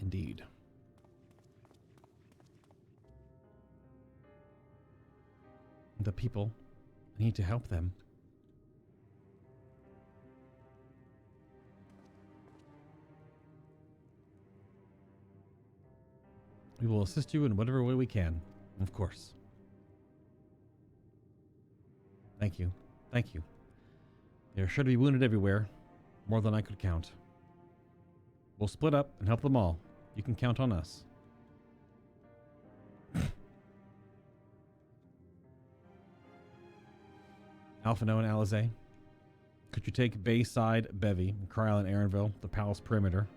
Indeed. The people, I need to help them. We will assist you in whatever way we can, of course. Thank you. Thank you. They are sure to be wounded everywhere, more than I could count. We'll split up and help them all. You can count on us. Alphino and Alizé, could you take Bayside, Bevy, and Kryl and Aaronville, the palace perimeter?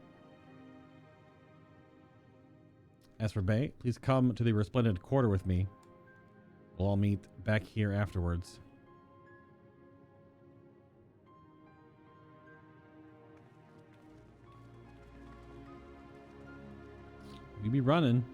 As for Bay, please come to the Resplendent Quarter with me. We'll all meet back here afterwards. We be running.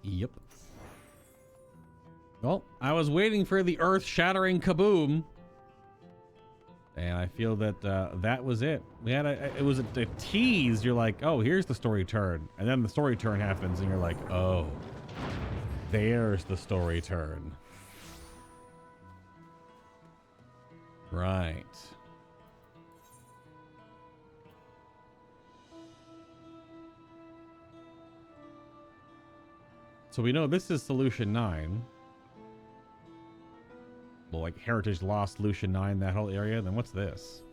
Yep. Well, I was waiting for the earth-shattering kaboom, and I feel that that was it. We had it was a tease. You're like, oh, here's the story turn, and then the story turn happens, and you're like, oh, there's the story turn. Right. So we know this is Solution 9. Well, like Heritage Lost, Solution 9, that whole area. Then what's this?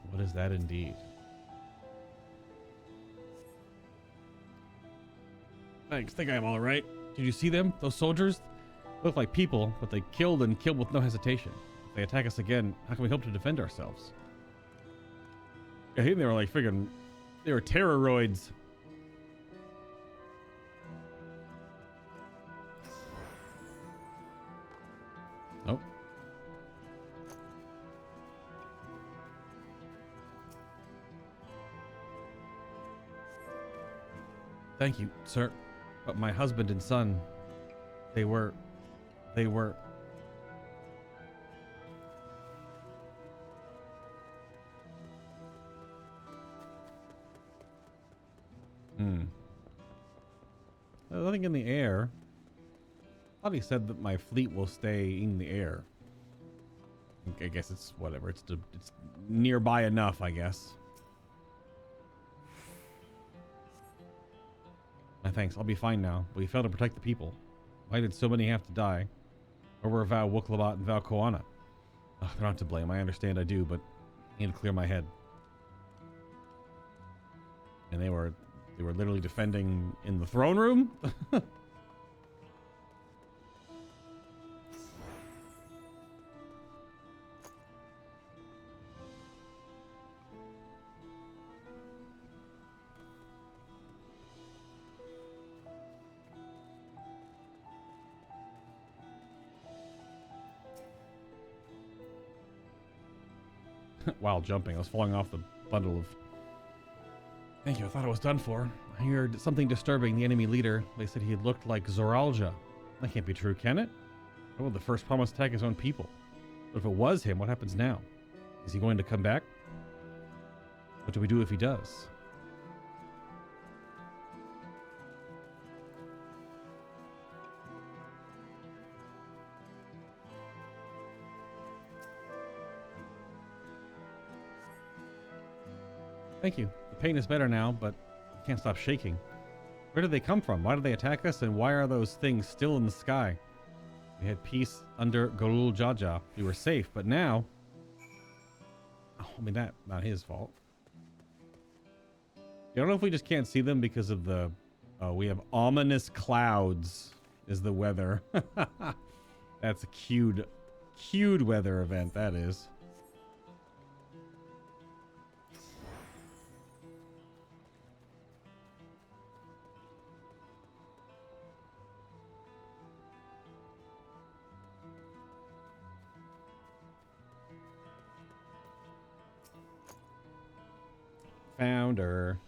What is that indeed? Thanks. Think I'm all right. Did you see them? Those soldiers look like people, but they killed and killed with no hesitation. If they attack us again, how can we hope to defend ourselves? I think they were like friggin', they were terroroids. Oh. Thank you, sir. But my husband and son, they were... Nothing in the air. I thought he said that my fleet will stay in the air. I guess it's whatever. It's nearby enough, I guess. Thanks. I'll be fine now. We failed to protect the people. Why did so many have to die? Or were Val Wuklabat and Val Koana? They're not to blame. I understand I do, but I need to clear my head. And they were literally defending in the throne room? While jumping, I was falling off the bundle of... Thank you, I thought it was done for. I heard something disturbing the enemy leader. They said he looked like Zoralja. That can't be true, can it? Oh, the first promised attack his own people. But if it was him, what happens now? Is he going to come back? What do we do if he does? Thank you. The pain is better now, but I can't stop shaking. Where did they come from? Why did they attack us? And why are those things still in the sky? We had peace under Gorul Jaja. We were safe, but now... Oh, I mean, that's not his fault. I don't know if we just can't see them because of the... we have ominous clouds is the weather. That's a cute weather event, that is. Founder.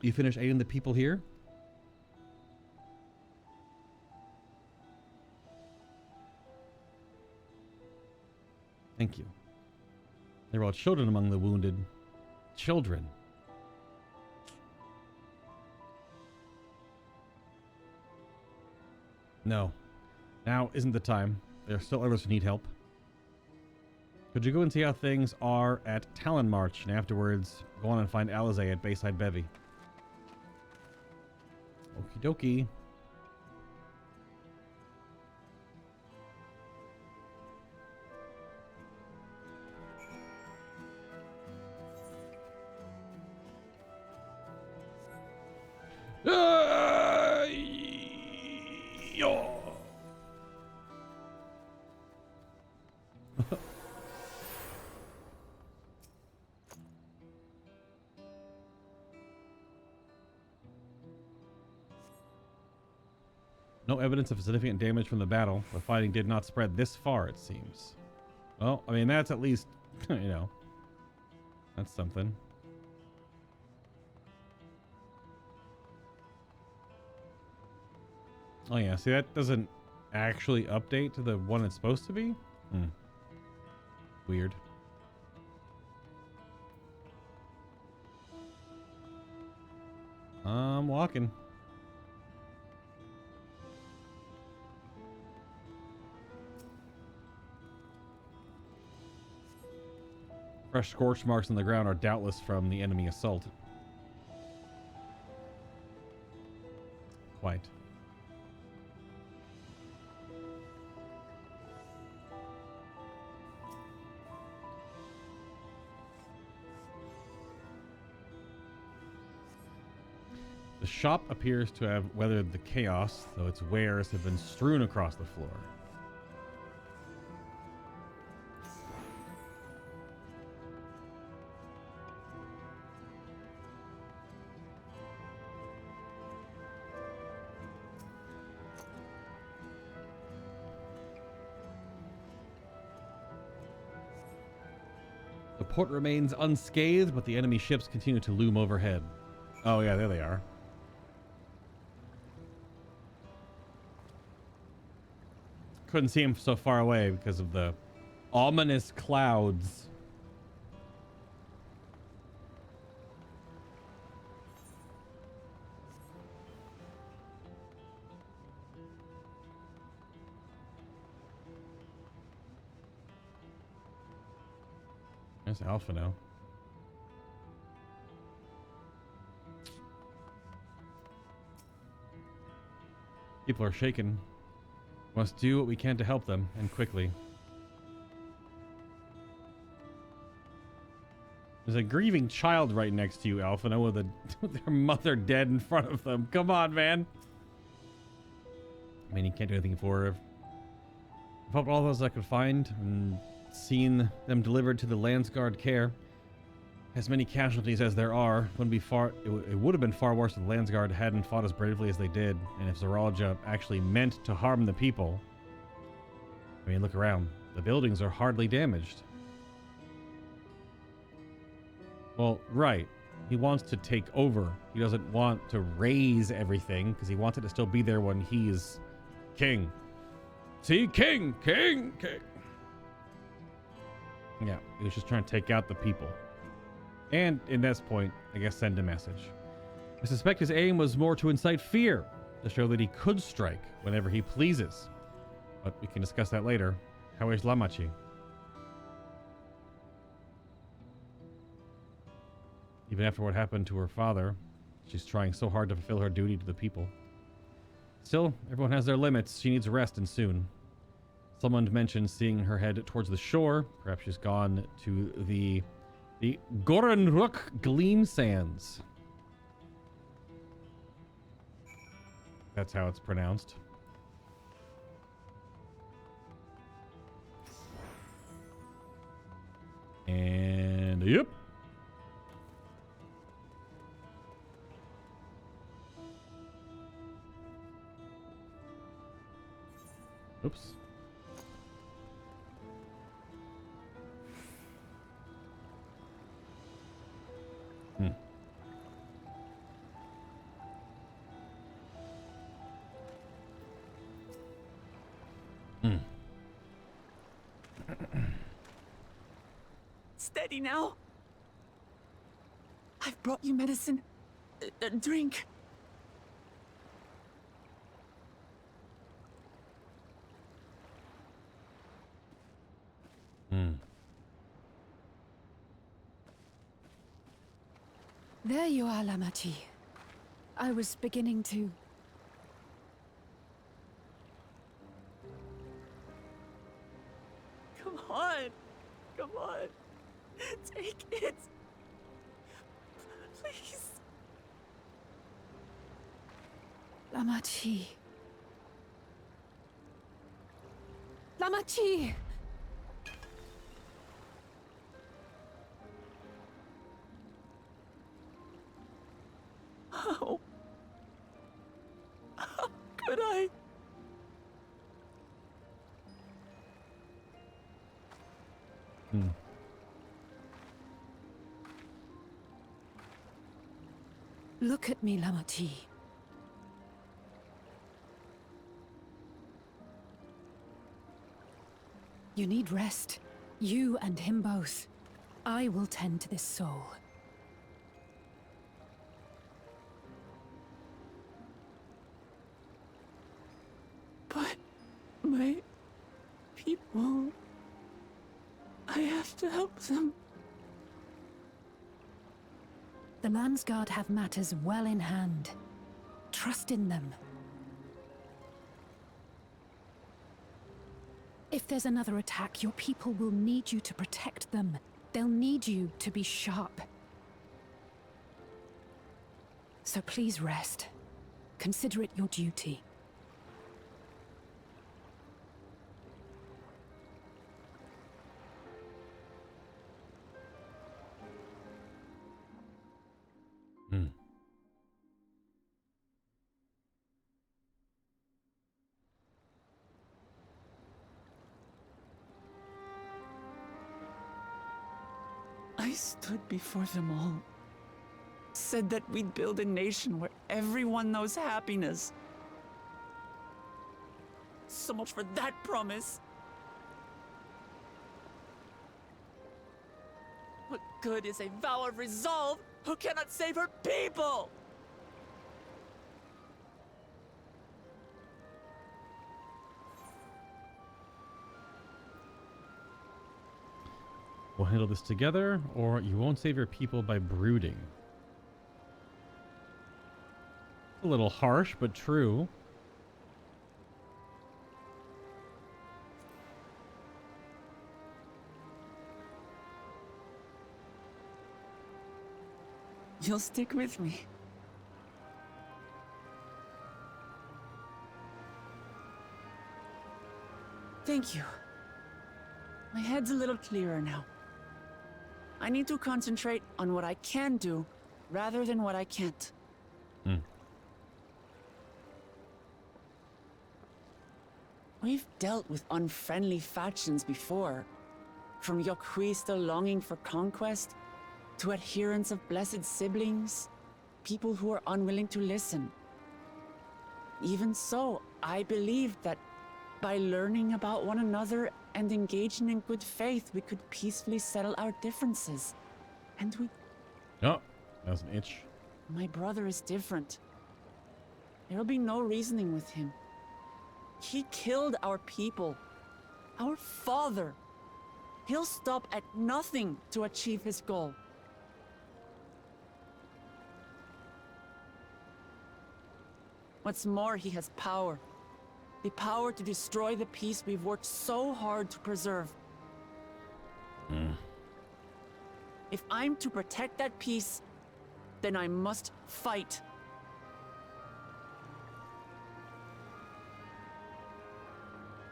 You finished aiding the people here? Thank you. There were all children among the wounded. Children. No. Now isn't the time. There are still others who need help. Could you go and see how things are at Talon March, and afterwards go on and find Alizé at Bayside Bevy? Okie dokie. No evidence of significant damage from the battle. The fighting did not spread this far, it seems. Well, I mean, that's at least, you know, that's something. Oh yeah, see, that doesn't actually update to the one it's supposed to be? Weird. I'm walking. Fresh scorch marks on the ground are doubtless from the enemy assault. Quite. The shop appears to have weathered the chaos, though its wares have been strewn across the floor. The port remains unscathed, but the enemy ships continue to loom overhead. Oh yeah, there they are. Couldn't see him so far away because of the ominous clouds. There's Alpha now. People are shaken. Must do what we can to help them, and quickly. There's a grieving child right next to you, Alphina, with their mother dead in front of them. Come on, man. I mean, you can't do anything for her. I've helped all those I could find, and seen them delivered to the Landsguard care. As many casualties as there are, it would have been far worse if the Landsguard hadn't fought as bravely as they did, and if Zoralja actually meant to harm the people. I mean, look around. The buildings are hardly damaged. Well, right. He wants to take over. He doesn't want to raise everything, because he wants it to still be there when he's king. See? King! King! King! Yeah, he was just trying to take out the people. And, in this point, I guess send a message. I suspect his aim was more to incite fear, to show that he could strike whenever he pleases. But we can discuss that later. How is Lamachi? Even after what happened to her father, she's trying so hard to fulfill her duty to the people. Still, everyone has their limits. She needs rest, and soon. Someone mentioned seeing her head towards the shore. Perhaps she's gone to the Gorenruk Gleam Sands. That's how it's pronounced. And yep. Oops. Steady now. I've brought you medicine. Drink. There you are, Lamachi. I was beginning to... Come on. Come on. Take it. Please. Lamachi. Lamachi! How? How could I? Look at me, Lamachi. You need rest. You and him both. I will tend to this soul. But my people... I have to help them. The Landsguard have matters well in hand. Trust in them. If there's another attack, your people will need you to protect them. They'll need you to be sharp. So please rest. Consider it your duty. I stood before them all. Said that we'd build a nation where everyone knows happiness. So much for that promise. What good is a vow of resolve who cannot save her people? We'll handle this together, or you won't save your people by brooding. A little harsh, but true. You'll stick with me. Thank you. My head's a little clearer now. I need to concentrate on what I can do rather than what I can't. We've dealt with unfriendly factions before. From Yokhui still longing for conquest, to adherents of blessed siblings, people who are unwilling to listen. Even so, I believed that by learning about one another and engaging in good faith, we could peacefully settle our differences. And we... Oh, that was an itch. My brother is different. There'll be no reasoning with him. He killed our people. Our father. He'll stop at nothing to achieve his goal. What's more, he has power. The power to destroy the peace we've worked so hard to preserve. If I'm to protect that peace, then I must fight.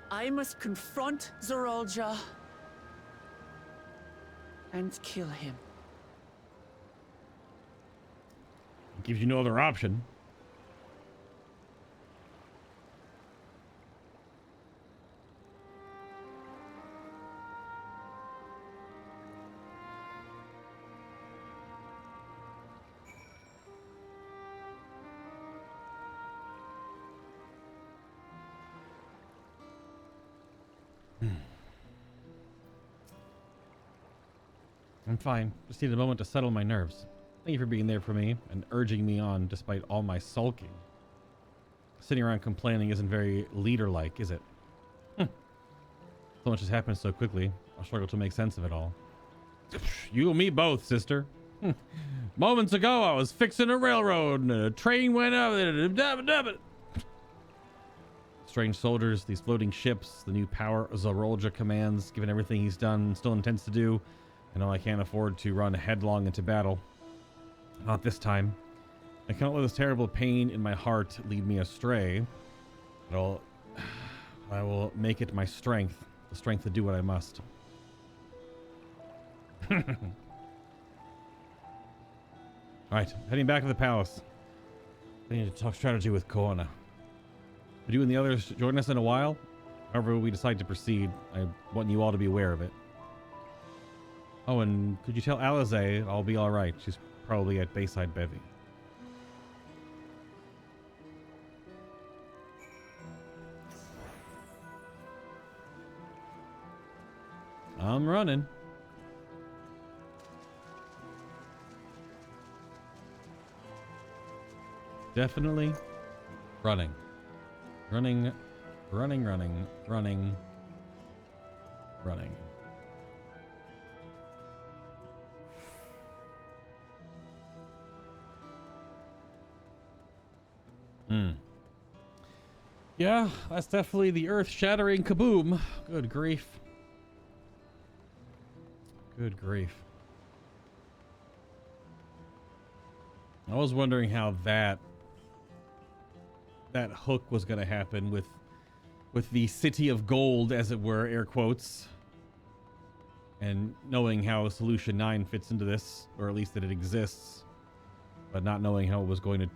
I must confront Zorolja and kill him. It gives you no other option. I'm fine. Just need a moment to settle my nerves. Thank you for being there for me and urging me on despite all my sulking. Sitting around complaining isn't very leader-like, is it? So much has happened so quickly, I'll struggle to make sense of it all. You and me both, sister. Moments ago, I was fixing a railroad and a train went up. Strange soldiers, these floating ships, the new power Zorolja commands, given everything he's done and still intends to do. I know I can't afford to run headlong into battle. Not this time. I cannot let this terrible pain in my heart lead me astray. But I will make it my strength. The strength to do what I must. Alright, heading back to the palace. I need to talk strategy with Koana. Would you and the others join us in a while? However we decide to proceed, I want you all to be aware of it. Oh, and could you tell Alize I'll be alright? She's probably at Bayside Bevy. I'm running. Definitely running. Running, running, running, running, running. Yeah, that's definitely the earth-shattering kaboom. Good grief. Good grief. I was wondering how that hook was going to happen with the city of gold, as it were, air quotes. And knowing how Solution 9 fits into this, or at least that it exists, but not knowing how it was going to,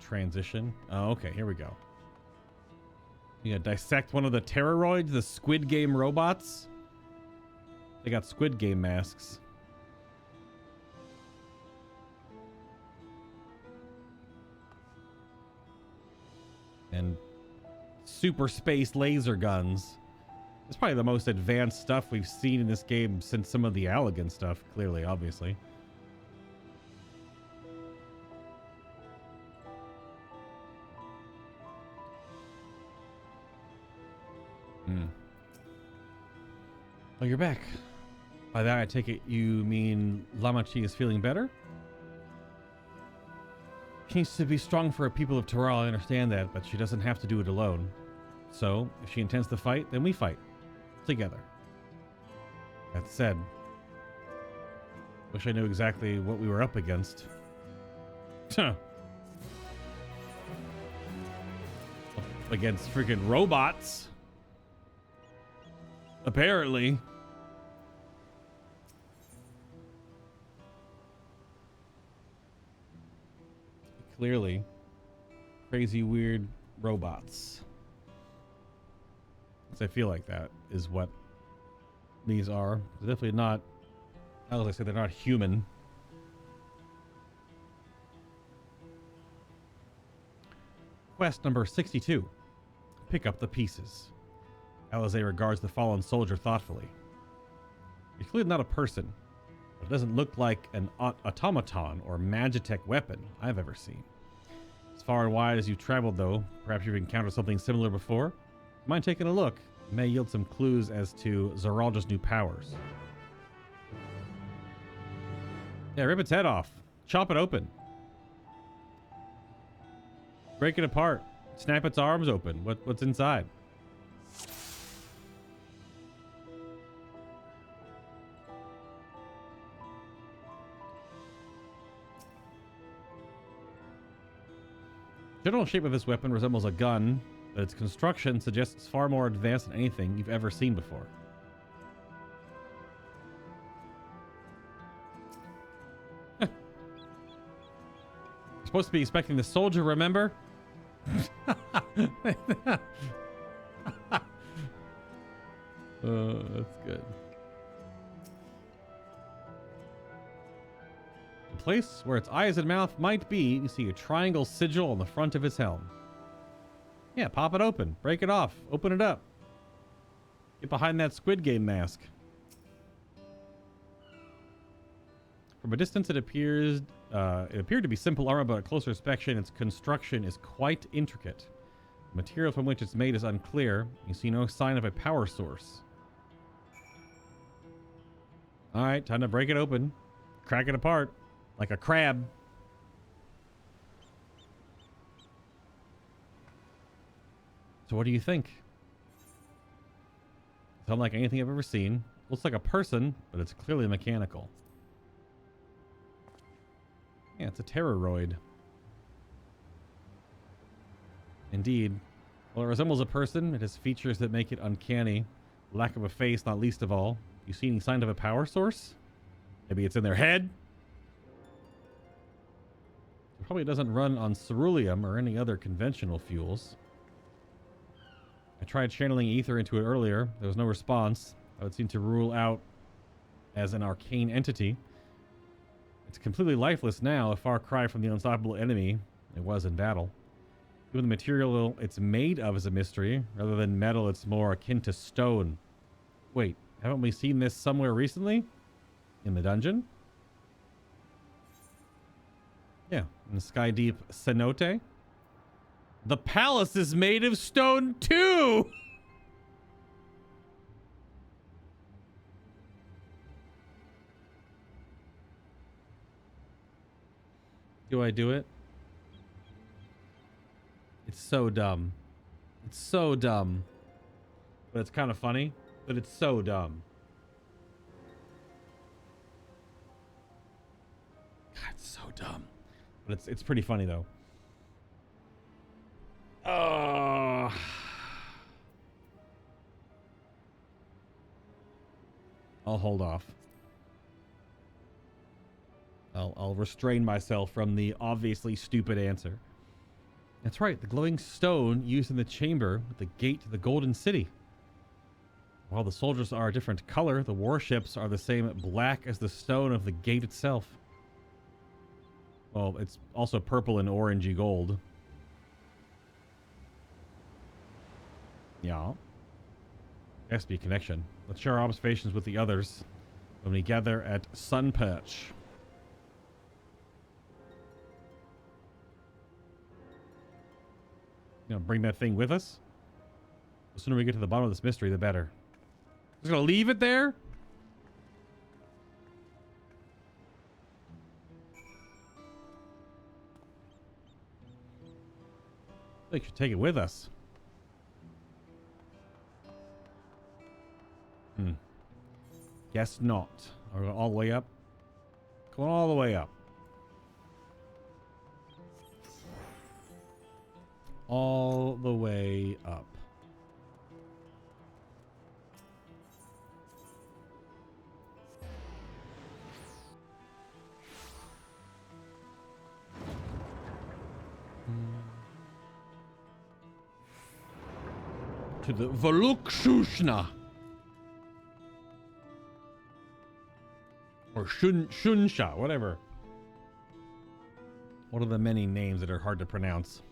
transition. Oh, okay, here we go. You gotta dissect one of the terroroids, the Squid Game robots. They got Squid Game masks. And super space laser guns. It's probably the most advanced stuff we've seen in this game since some of the Allegan stuff, clearly, obviously. Oh, you're back. By that, I take it you mean Lamachi is feeling better? She needs to be strong for a people of Toral, I understand that, but she doesn't have to do it alone. So, if she intends to fight, then we fight. Together. That said, wish I knew exactly what we were up against. Up against freaking robots. Apparently. Clearly. Crazy, weird robots. I feel like that is what these are. They're definitely not, as I said, they're not human. Quest number 62. Pick up the pieces. Alize regards the fallen soldier thoughtfully. He's clearly not a person, but it doesn't look like an automaton or magitech weapon I've ever seen. As far and wide as you've traveled, though, perhaps you've encountered something similar before? Mind taking a look? It may yield some clues as to Zeralda's new powers. Yeah, rip its head off. Chop it open. Break it apart. Snap its arms open. What's inside? The general shape of this weapon resembles a gun, but its construction suggests it's far more advanced than anything you've ever seen before. You're supposed to be expecting the soldier, remember? That's good. The place where its eyes and mouth might be, you see a triangle sigil on the front of its helm. Yeah, pop it open. Break it off. Open it up. Get behind that Squid Game mask. From a distance, it appeared to be simple armor, but at closer inspection, its construction is quite intricate. The material from which it's made is unclear. You see no sign of a power source. All right, time to break it open. Crack it apart. Like a crab. So what do you think? It's unlike anything I've ever seen. Looks like a person, but it's clearly mechanical. Yeah, it's a terroroid. Indeed. While it resembles a person, it has features that make it uncanny. Lack of a face, not least of all. You see any sign of a power source? Maybe it's in their head? It probably doesn't run on ceruleum or any other conventional fuels. I tried channeling ether into it earlier. There was no response. I would seem to rule out as an arcane entity. It's completely lifeless now, a far cry from the unstoppable enemy it was in battle. Even the material it's made of is a mystery. Rather than metal, it's more akin to stone. Wait, haven't we seen this somewhere recently? In the dungeon? Yeah, in the Sky Deep Cenote. The palace is made of stone too! Do I do it? so dumb. It's so dumb. But it's kind of funny, but it's so dumb. God, it's so dumb. But it's pretty funny though. I'll hold off. I'll restrain myself from the obviously stupid answer. That's right, the glowing stone used in the chamber with the gate to the Golden City. While the soldiers are a different color, the warships are the same black as the stone of the gate itself. Well, it's also purple and orangey gold. Yeah. Has to be a connection. Let's share our observations with the others when we gather at Sun Perch. You know, bring that thing with us. The sooner we get to the bottom of this mystery, the better. Just gonna leave it there? I think we should take it with us. Guess not. Are we going all the way up? Going all the way up. All the way up. To the Voluksushna. Or Shunsha, whatever. What are the many names that are hard to pronounce?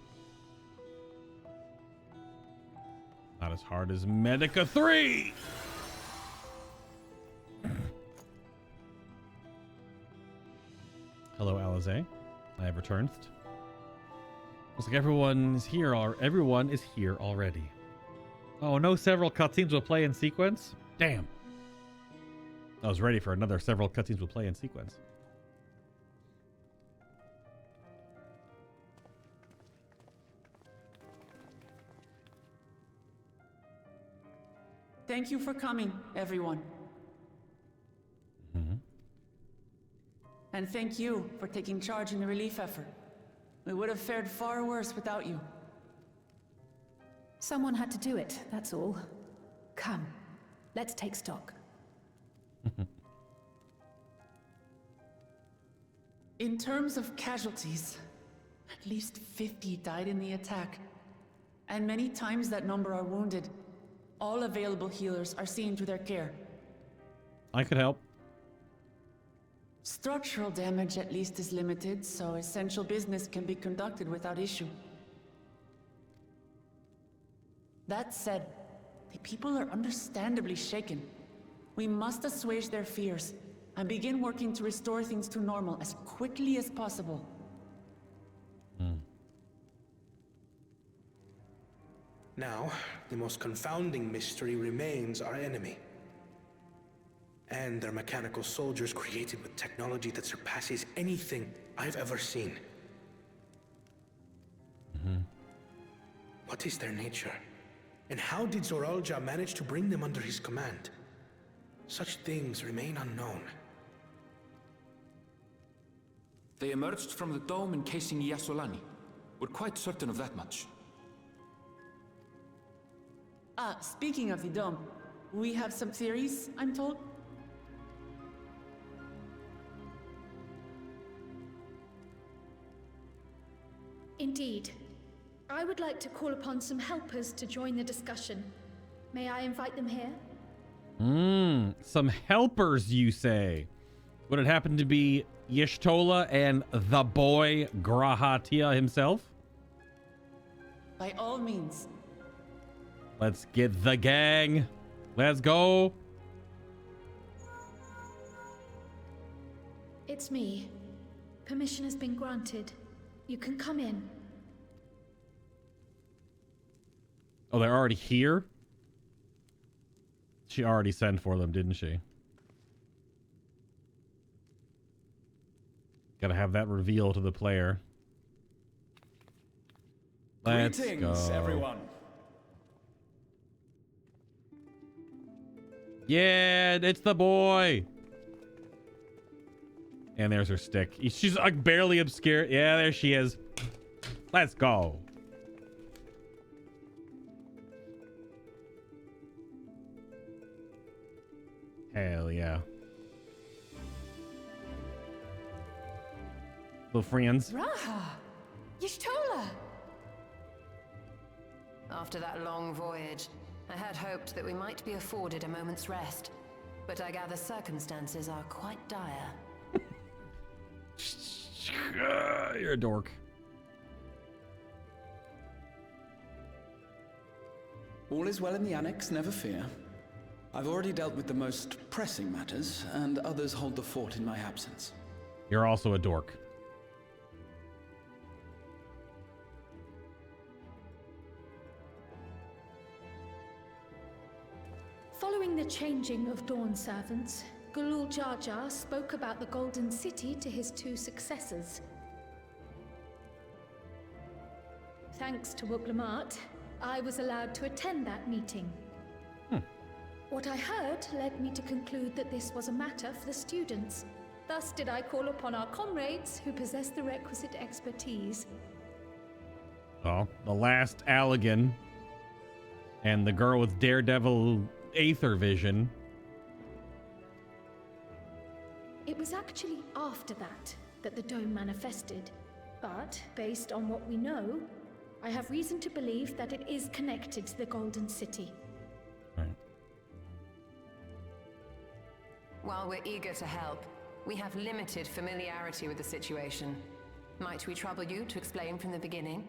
Not as hard as Medica 3! Hello, Alize. I have returned. Looks like everyone is here already. Oh, no several cutscenes will play in sequence? Damn. I was ready for another several cutscenes will play in sequence. Thank you for coming, everyone. And thank you for taking charge in the relief effort. We would have fared far worse without you. Someone had to do it, that's all. Come, let's take stock. In terms of casualties, at least 50 died in the attack. And many times that number are wounded. All available healers are seen to their care. I could help. Structural damage at least is limited, so essential business can be conducted without issue. That said, the people are understandably shaken. We must assuage their fears and begin working to restore things to normal as quickly as possible. Now, the most confounding mystery remains our enemy. And their mechanical soldiers created with technology that surpasses anything I've ever seen. What is their nature? And how did Zoralja manage to bring them under his command? Such things remain unknown. They emerged from the dome encasing Yasolani. We're quite certain of that much. Speaking of the dome, we have some theories, I'm told. Indeed. I would like to call upon some helpers to join the discussion. May I invite them here? Some helpers, you say? Would it happen to be Y'shtola and the boy Grahatia himself? By all means. Let's get the gang. Let's go. It's me. Permission has been granted. You can come in. Oh, they're already here? She already sent for them, didn't she? Gotta have that reveal to the player. Let's Greetings, go. everyone. Yeah, it's the boy. And there's her stick. She's like barely obscure. Yeah, there she is. Let's go. Hell yeah. Little friends. Raha! Y'shtola! After that long voyage, I had hoped that we might be afforded a moment's rest, but I gather circumstances are quite dire. You're a dork. All is well in the Annex, never fear. I've already dealt with the most pressing matters, and others hold the fort in my absence. You're also a dork. Following the changing of Dawn servants, Gulul Jar Jar spoke about the Golden City to his two successors. Thanks to Bookmarks, I was allowed to attend that meeting. What I heard led me to conclude that this was a matter for the students. Thus did I call upon our comrades who possess the requisite expertise. Oh, the last Allegan and the girl with Daredevil Aether Vision. It was actually after that the dome manifested. But, based on what we know, I have reason to believe that it is connected to the Golden City. Right. While we're eager to help, we have limited familiarity with the situation. Might we trouble you to explain from the beginning?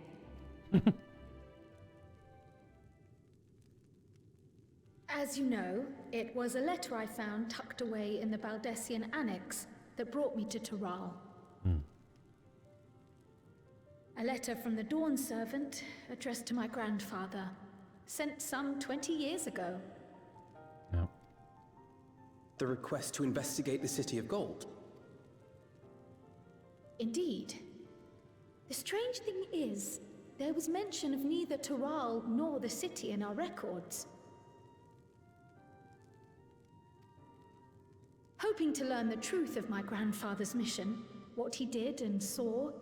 As you know, it was a letter I found tucked away in the Baldessian Annex that brought me to Tural. A letter from the Dawn servant addressed to my grandfather, sent some 20 years ago. Yep. The request to investigate the City of Gold. Indeed. The strange thing is, there was mention of neither Tural nor the city in our records. Hoping to learn the truth of my grandfather's mission, what he did and saw,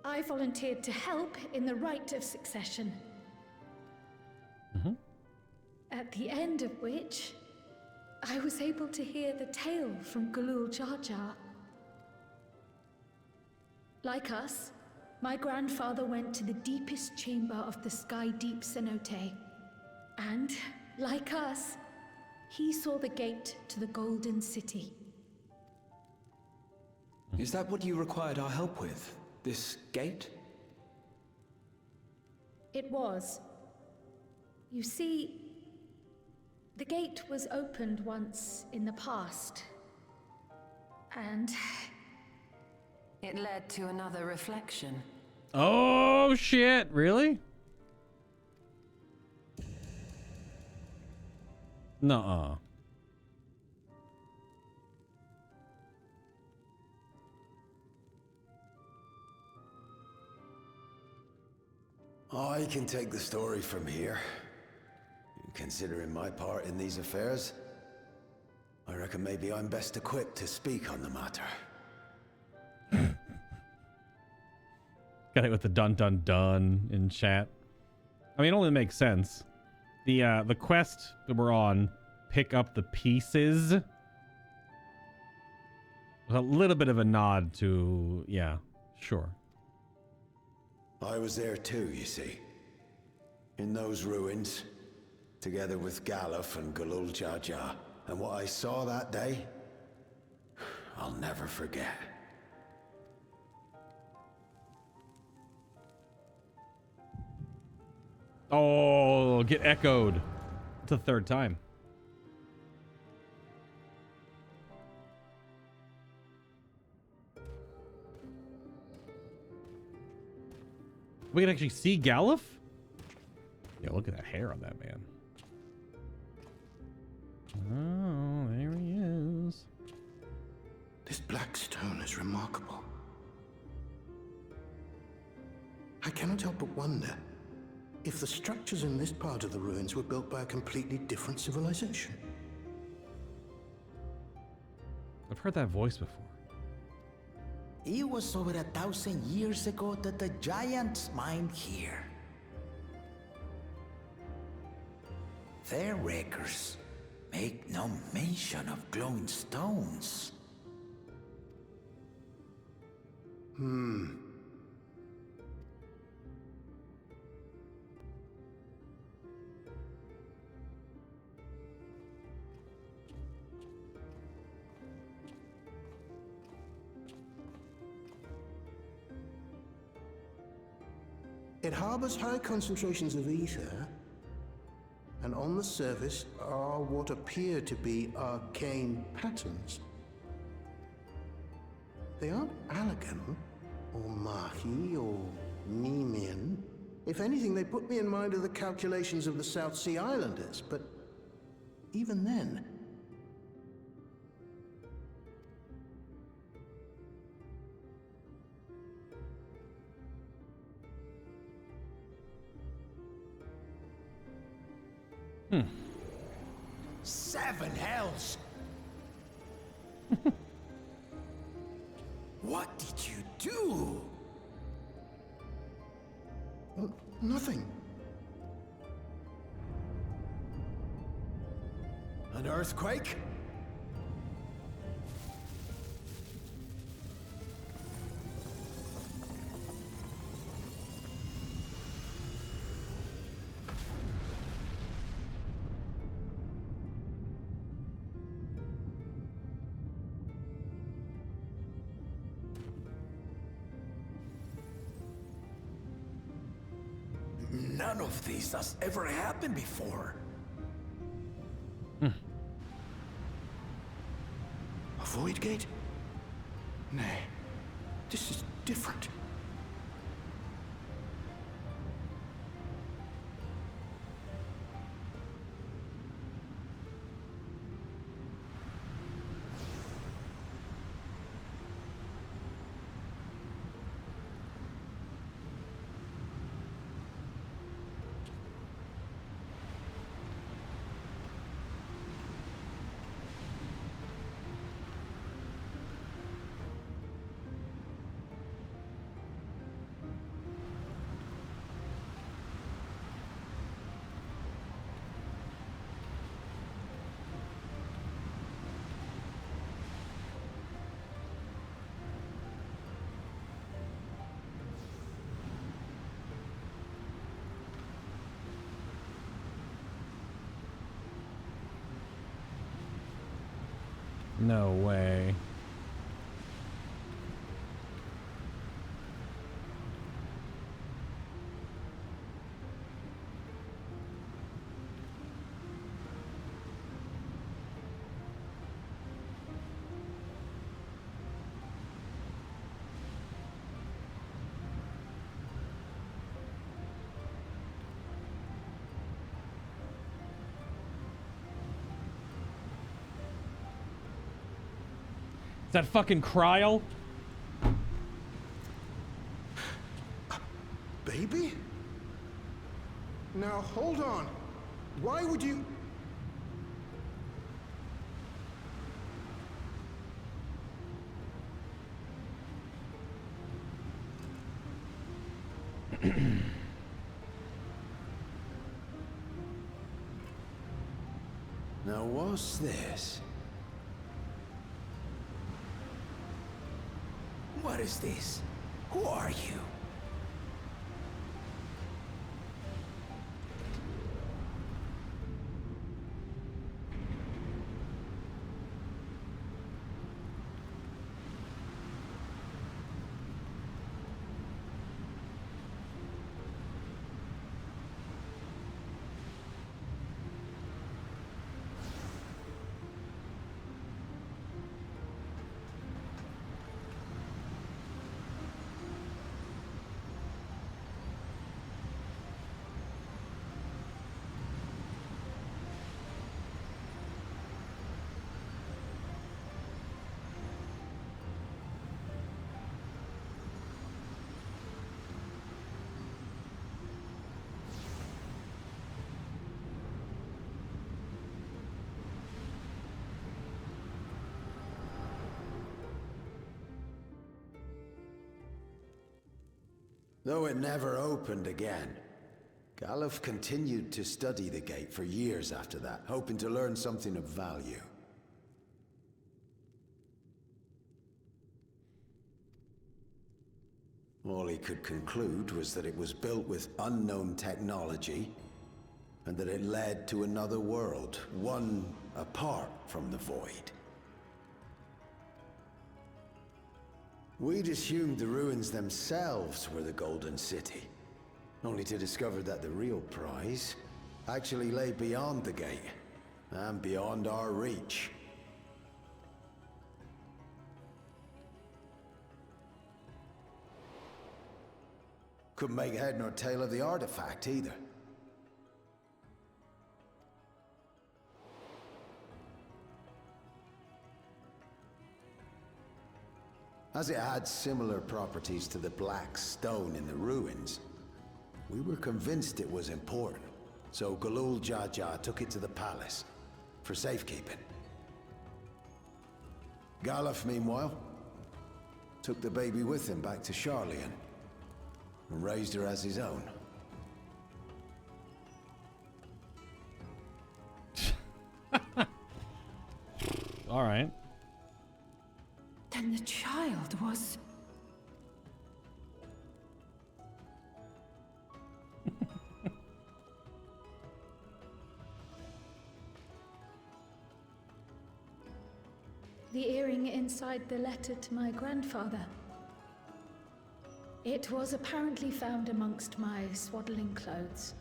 I volunteered to help in the rite of succession. At the end of which, I was able to hear the tale from Gulul Jar Jar. Like us, my grandfather went to the deepest chamber of the Sky Deep Cenote. And, like us, he saw the gate to the Golden City. Is that what you required our help with? This gate? It was. You see, the gate was opened once in the past. And it led to another reflection. Oh shit, really? Nuh-uh. I can take the story from here. Considering my part in these affairs, I reckon maybe I'm best equipped to speak on the matter. Got it with the dun dun dun in chat. I mean, it only makes sense. The quest that we're on, pick up the pieces, was a little bit of a nod to, yeah, sure. I was there too, you see. In those ruins, together with Galuf and Gulul Jar Jar. And what I saw that day, I'll never forget. Oh, get echoed. It's the third time. We can actually see Galuf? Yeah, look at that hair on that man. Oh, there he is. This black stone is remarkable. I cannot help but wonder if the structures in this part of the ruins were built by a completely different civilization? I've heard that voice before. It was over 1,000 years ago that the giants mined here. Their records make no mention of glowing stones. It harbors high concentrations of ether, and on the surface are what appear to be arcane patterns. They aren't Allegan, or Mahi, or Nemean. If anything, they put me in mind of the calculations of the South Sea Islanders, but even then... Seven hells! What did you do? Nothing. An earthquake? None of this has ever happened before. A void gate? Nay, this is different. No way. Is that fucking Kryl? Baby? Now, hold on. Why would you... Now, what's this? What is this? Who are you? Though it never opened again. Galuf continued to study the gate for years after that, hoping to learn something of value. All he could conclude was that it was built with unknown technology, and that it led to another world, one apart from the Void. We'd assumed the ruins themselves were the Golden City, only to discover that the real prize actually lay beyond the gate, and beyond our reach. Couldn't make head nor tail of the artifact either. As it had similar properties to the black stone in the ruins, we were convinced it was important, so Galul Jaja took it to the palace for safekeeping. Galuf, meanwhile, took the baby with him back to Sharlayan and raised her as his own. All right. Then the child was... The earring inside the letter to my grandfather. It was apparently found amongst my swaddling clothes.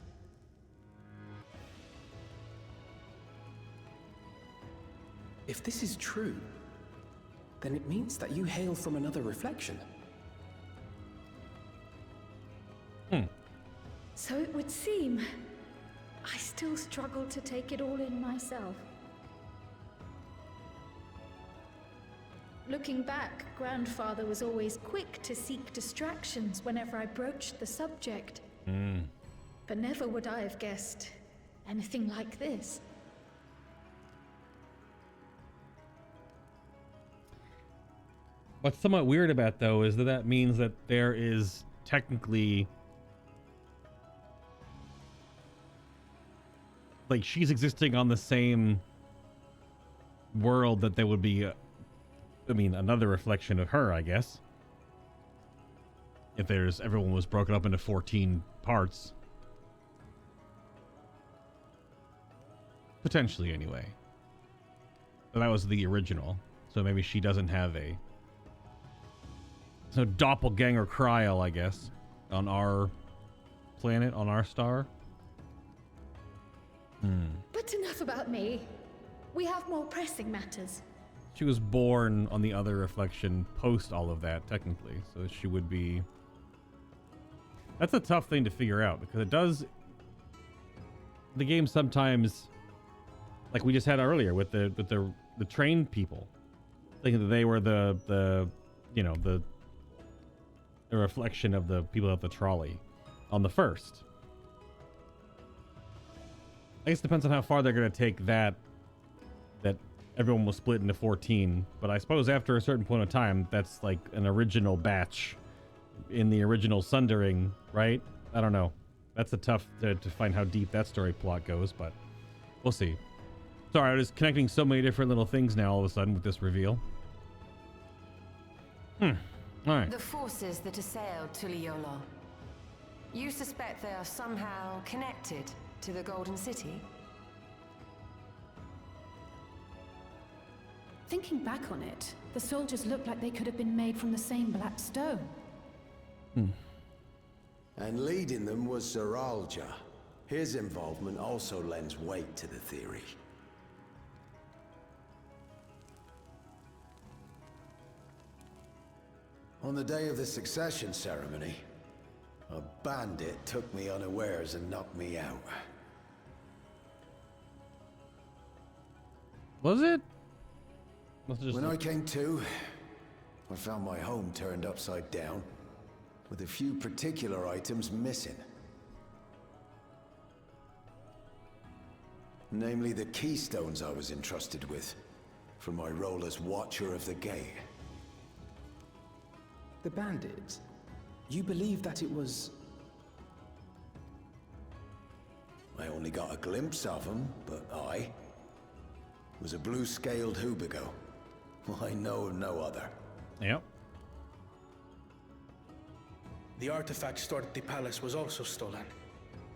If this is true, then it means that you hail from another reflection. So it would seem. I still struggle to take it all in myself. Looking back, Grandfather was always quick to seek distractions whenever I broached the subject. But never would I have guessed anything like this. What's somewhat weird about though is that that means that there is technically, like, she's existing on the same world that there would be, I mean, another reflection of her, I guess. If everyone was broken up into 14 parts. Potentially, anyway. But that was the original. So maybe she doesn't have a... So doppelganger Kryl, I guess, on our planet, on our star. But enough about me. We have more pressing matters. She was born on the other reflection post all of that, technically. So she would be... That's a tough thing to figure out, because it does... The game sometimes, like we just had earlier with the trained people, thinking that they were the reflection of the people at the trolley on the first. I guess it depends on how far they're going to take that everyone was split into 14, but I suppose after a certain point of time, that's like an original batch in the original Sundering, right? I don't know. That's a tough to find how deep that story plot goes, but we'll see. Sorry, I was connecting so many different little things now all of a sudden with this reveal. All right. The forces that assailed Tuliyollal. You suspect they are somehow connected to the Golden City? Thinking back on it, the soldiers looked like they could have been made from the same black stone. And leading them was Zeralja. His involvement also lends weight to the theory. On the day of the succession ceremony, a bandit took me unawares and knocked me out. Was it? When I came to, I found my home turned upside down, with a few particular items missing. Namely the keystones I was entrusted with, for my role as Watcher of the Gate. The bandits? You believe that it was... I only got a glimpse of him, but I was a blue-scaled Hubigo. I know of no other. Yep. The artifact stored at the palace was also stolen.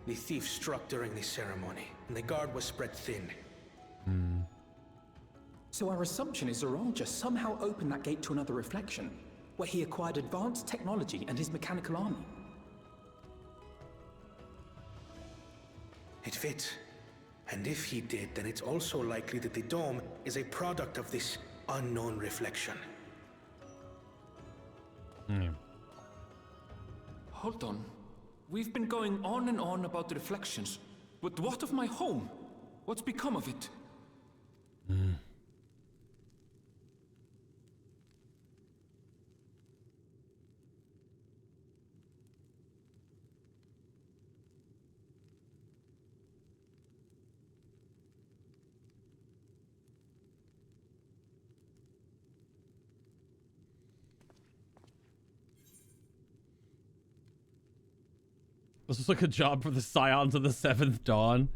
The thief struck during the ceremony, and the guard was spread thin. So our assumption is Zoralja somehow opened that gate to another reflection, where he acquired advanced technology and his mechanical army. It fits. And if he did, then it's also likely that the dome is a product of this unknown reflection. Hold on. We've been going on and on about the reflections. But what of my home? What's become of it? This looks like a job for the Scions of the Seventh Dawn.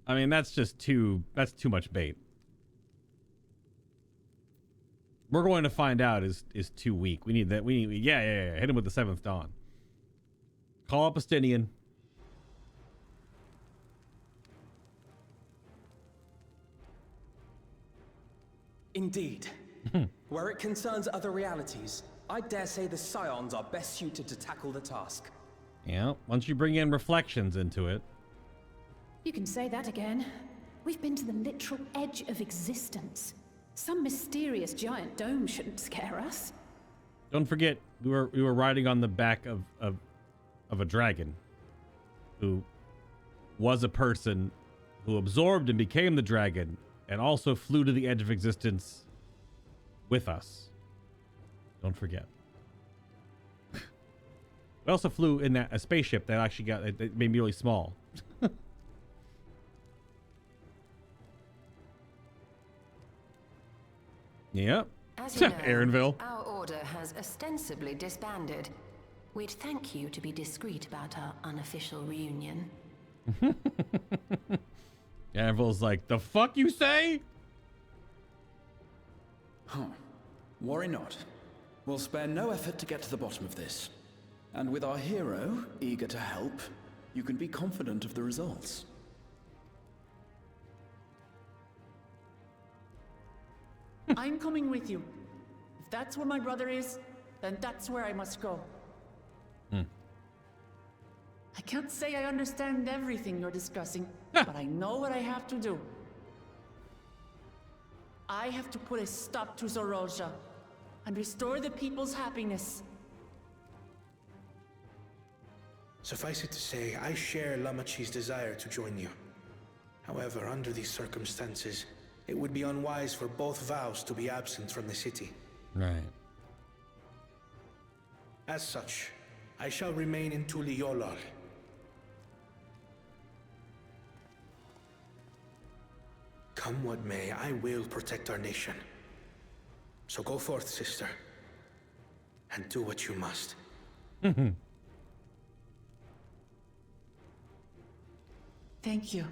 I mean, that's too much bait. We're going to find out is too weak. We need that. Yeah. Hit him with the Seventh Dawn. Call up Astinian. Indeed. Where it concerns other realities, I dare say the Scions are best suited to tackle the task. Yeah, once you bring in reflections into it. You can say that again. We've been to the literal edge of existence. Some mysterious giant dome shouldn't scare us. Don't forget, we were riding on the back of a dragon who was a person who absorbed and became the dragon and also flew to the edge of existence with us. Don't forget. We also flew in a spaceship that actually that made me really small. Yep. As you know, Aaronville. our order has ostensibly disbanded. We'd thank you to be discreet about our unofficial reunion. Aaronville's like, the fuck you say? Huh. Worry not. We'll spare no effort to get to the bottom of this. And with our hero eager to help, you can be confident of the results. I'm coming with you. If that's where my brother is, then that's where I must go. I can't say I understand everything you're discussing, but I know what I have to do. I have to put a stop to Zoralja and restore the people's happiness. Suffice it to say, I share Lamachi's desire to join you. However, under these circumstances, it would be unwise for both vows to be absent from the city. Right. As such, I shall remain in Tuliyollal. Come what may, I will protect our nation. So go forth, sister, and do what you must. Thank you.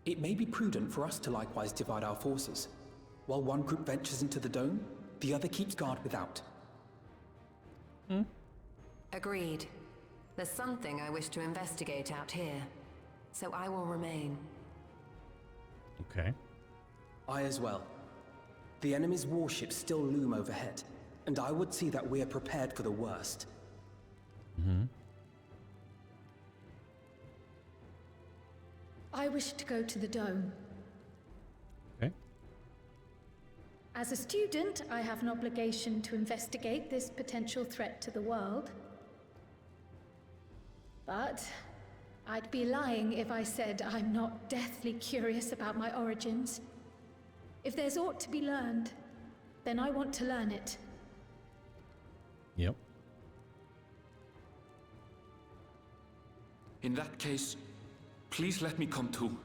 It may be prudent for us to likewise divide our forces. While one group ventures into the dome, the other keeps guard without. Agreed. There's something I wish to investigate out here, so I will remain. Okay. I as well. The enemy's warships still loom overhead, and I would see that we are prepared for the worst. I wish to go to the dome. Okay. As a student, I have an obligation to investigate this potential threat to the world. But I'd be lying if I said I'm not deathly curious about my origins. If there's aught to be learned, then I want to learn it. Yep. In that case, please let me come too.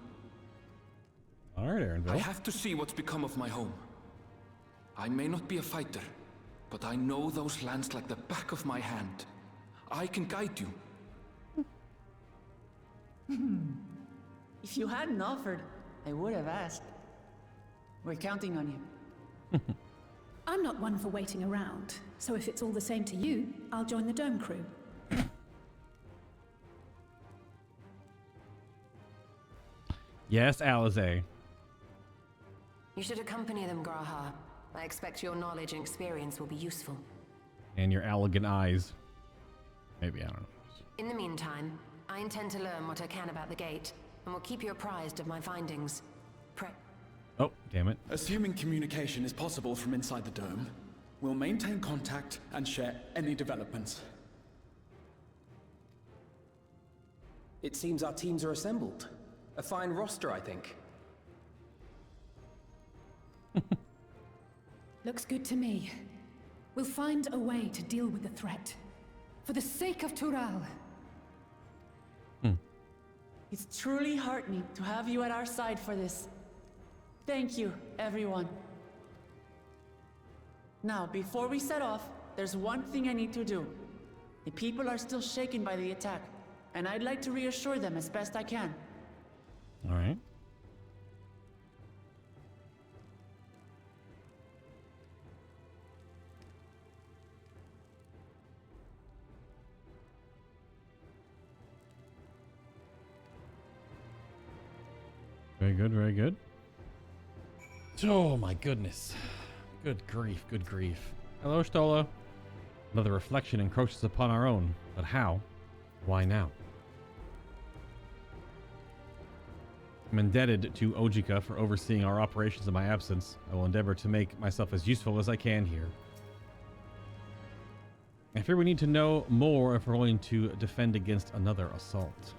All right, Aaronville. I have to see what's become of my home. I may not be a fighter, but I know those lands like the back of my hand. I can guide you. If you hadn't offered, I would have asked. We're counting on you. I'm not one for waiting around, so if it's all the same to you, I'll join the Dome crew. Yes, Alize. You should accompany them, Graha. I expect your knowledge and experience will be useful. And your elegant eyes. Maybe, I don't know. In the meantime, I intend to learn what I can about the gate, and will keep you apprised of my findings. Oh, damn it. Assuming communication is possible from inside the dome, we'll maintain contact and share any developments. It seems our teams are assembled. A fine roster, I think. Looks good to me. We'll find a way to deal with the threat. For the sake of Tural. It's truly heartening to have you at our side for this. Thank you, everyone. Now, before we set off, there's one thing I need to do. The people are still shaken by the attack, and I'd like to reassure them as best I can. All right. Very good, very good. Oh my goodness. Good grief, good grief. Hello, Stola. Another reflection encroaches upon our own. But how? Why now? I'm indebted to Ojika for overseeing our operations in my absence. I will endeavor to make myself as useful as I can here. I fear we need to know more if we're going to defend against another assault.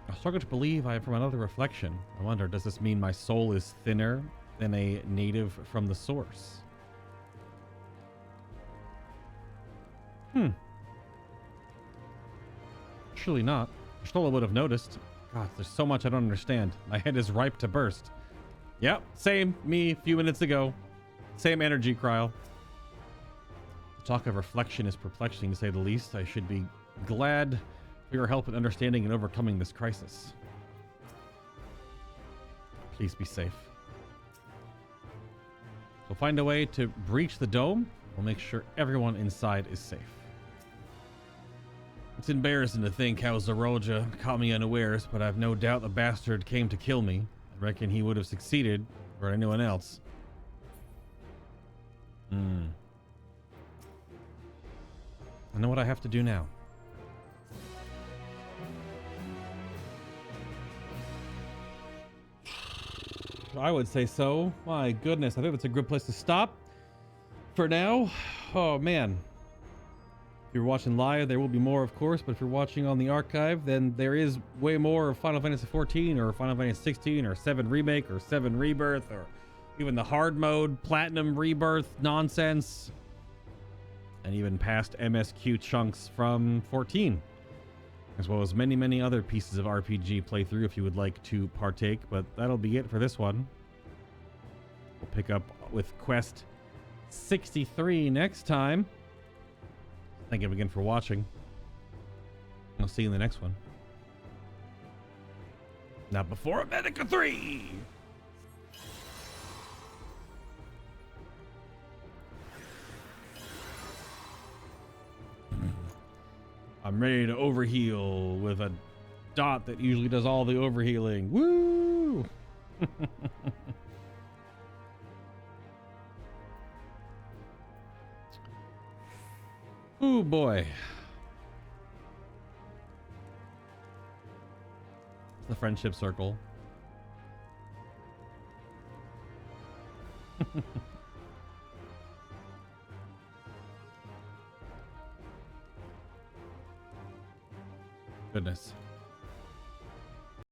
I struggle to believe I am from another reflection. I wonder, does this mean my soul is thinner than a native from the source? Surely not. Stola would have noticed. God, there's so much I don't understand. My head is ripe to burst. Yep, same. Me a few minutes ago. Same energy, Kryl. The talk of reflection is perplexing, to say the least. I should be glad for your help in understanding and overcoming this crisis. Please be safe. We'll find a way to breach the dome. We'll make sure everyone inside is safe. It's embarrassing to think how Zeroja caught me unawares, but I've no doubt the bastard came to kill me. I reckon he would have succeeded, or anyone else. I know what I have to do now. I would say so. My goodness, I think that's a good place to stop for now. Oh man. If you're watching live, there will be more, of course, but if you're watching on the archive, then there is way more of Final Fantasy XIV or Final Fantasy 16 or 7 Remake or 7 Rebirth or even the hard mode Platinum Rebirth nonsense, and even past MSQ chunks from 14, as well as many, many other pieces of RPG playthrough if you would like to partake, but that'll be it for this one. We'll pick up with Quest 63 next time. Thank you again for watching. I'll see you in the next one. Not before Medica 3! I'm ready to overheal with a dot that usually does all the overhealing. Woo! Ooh, boy. The friendship circle. Goodness.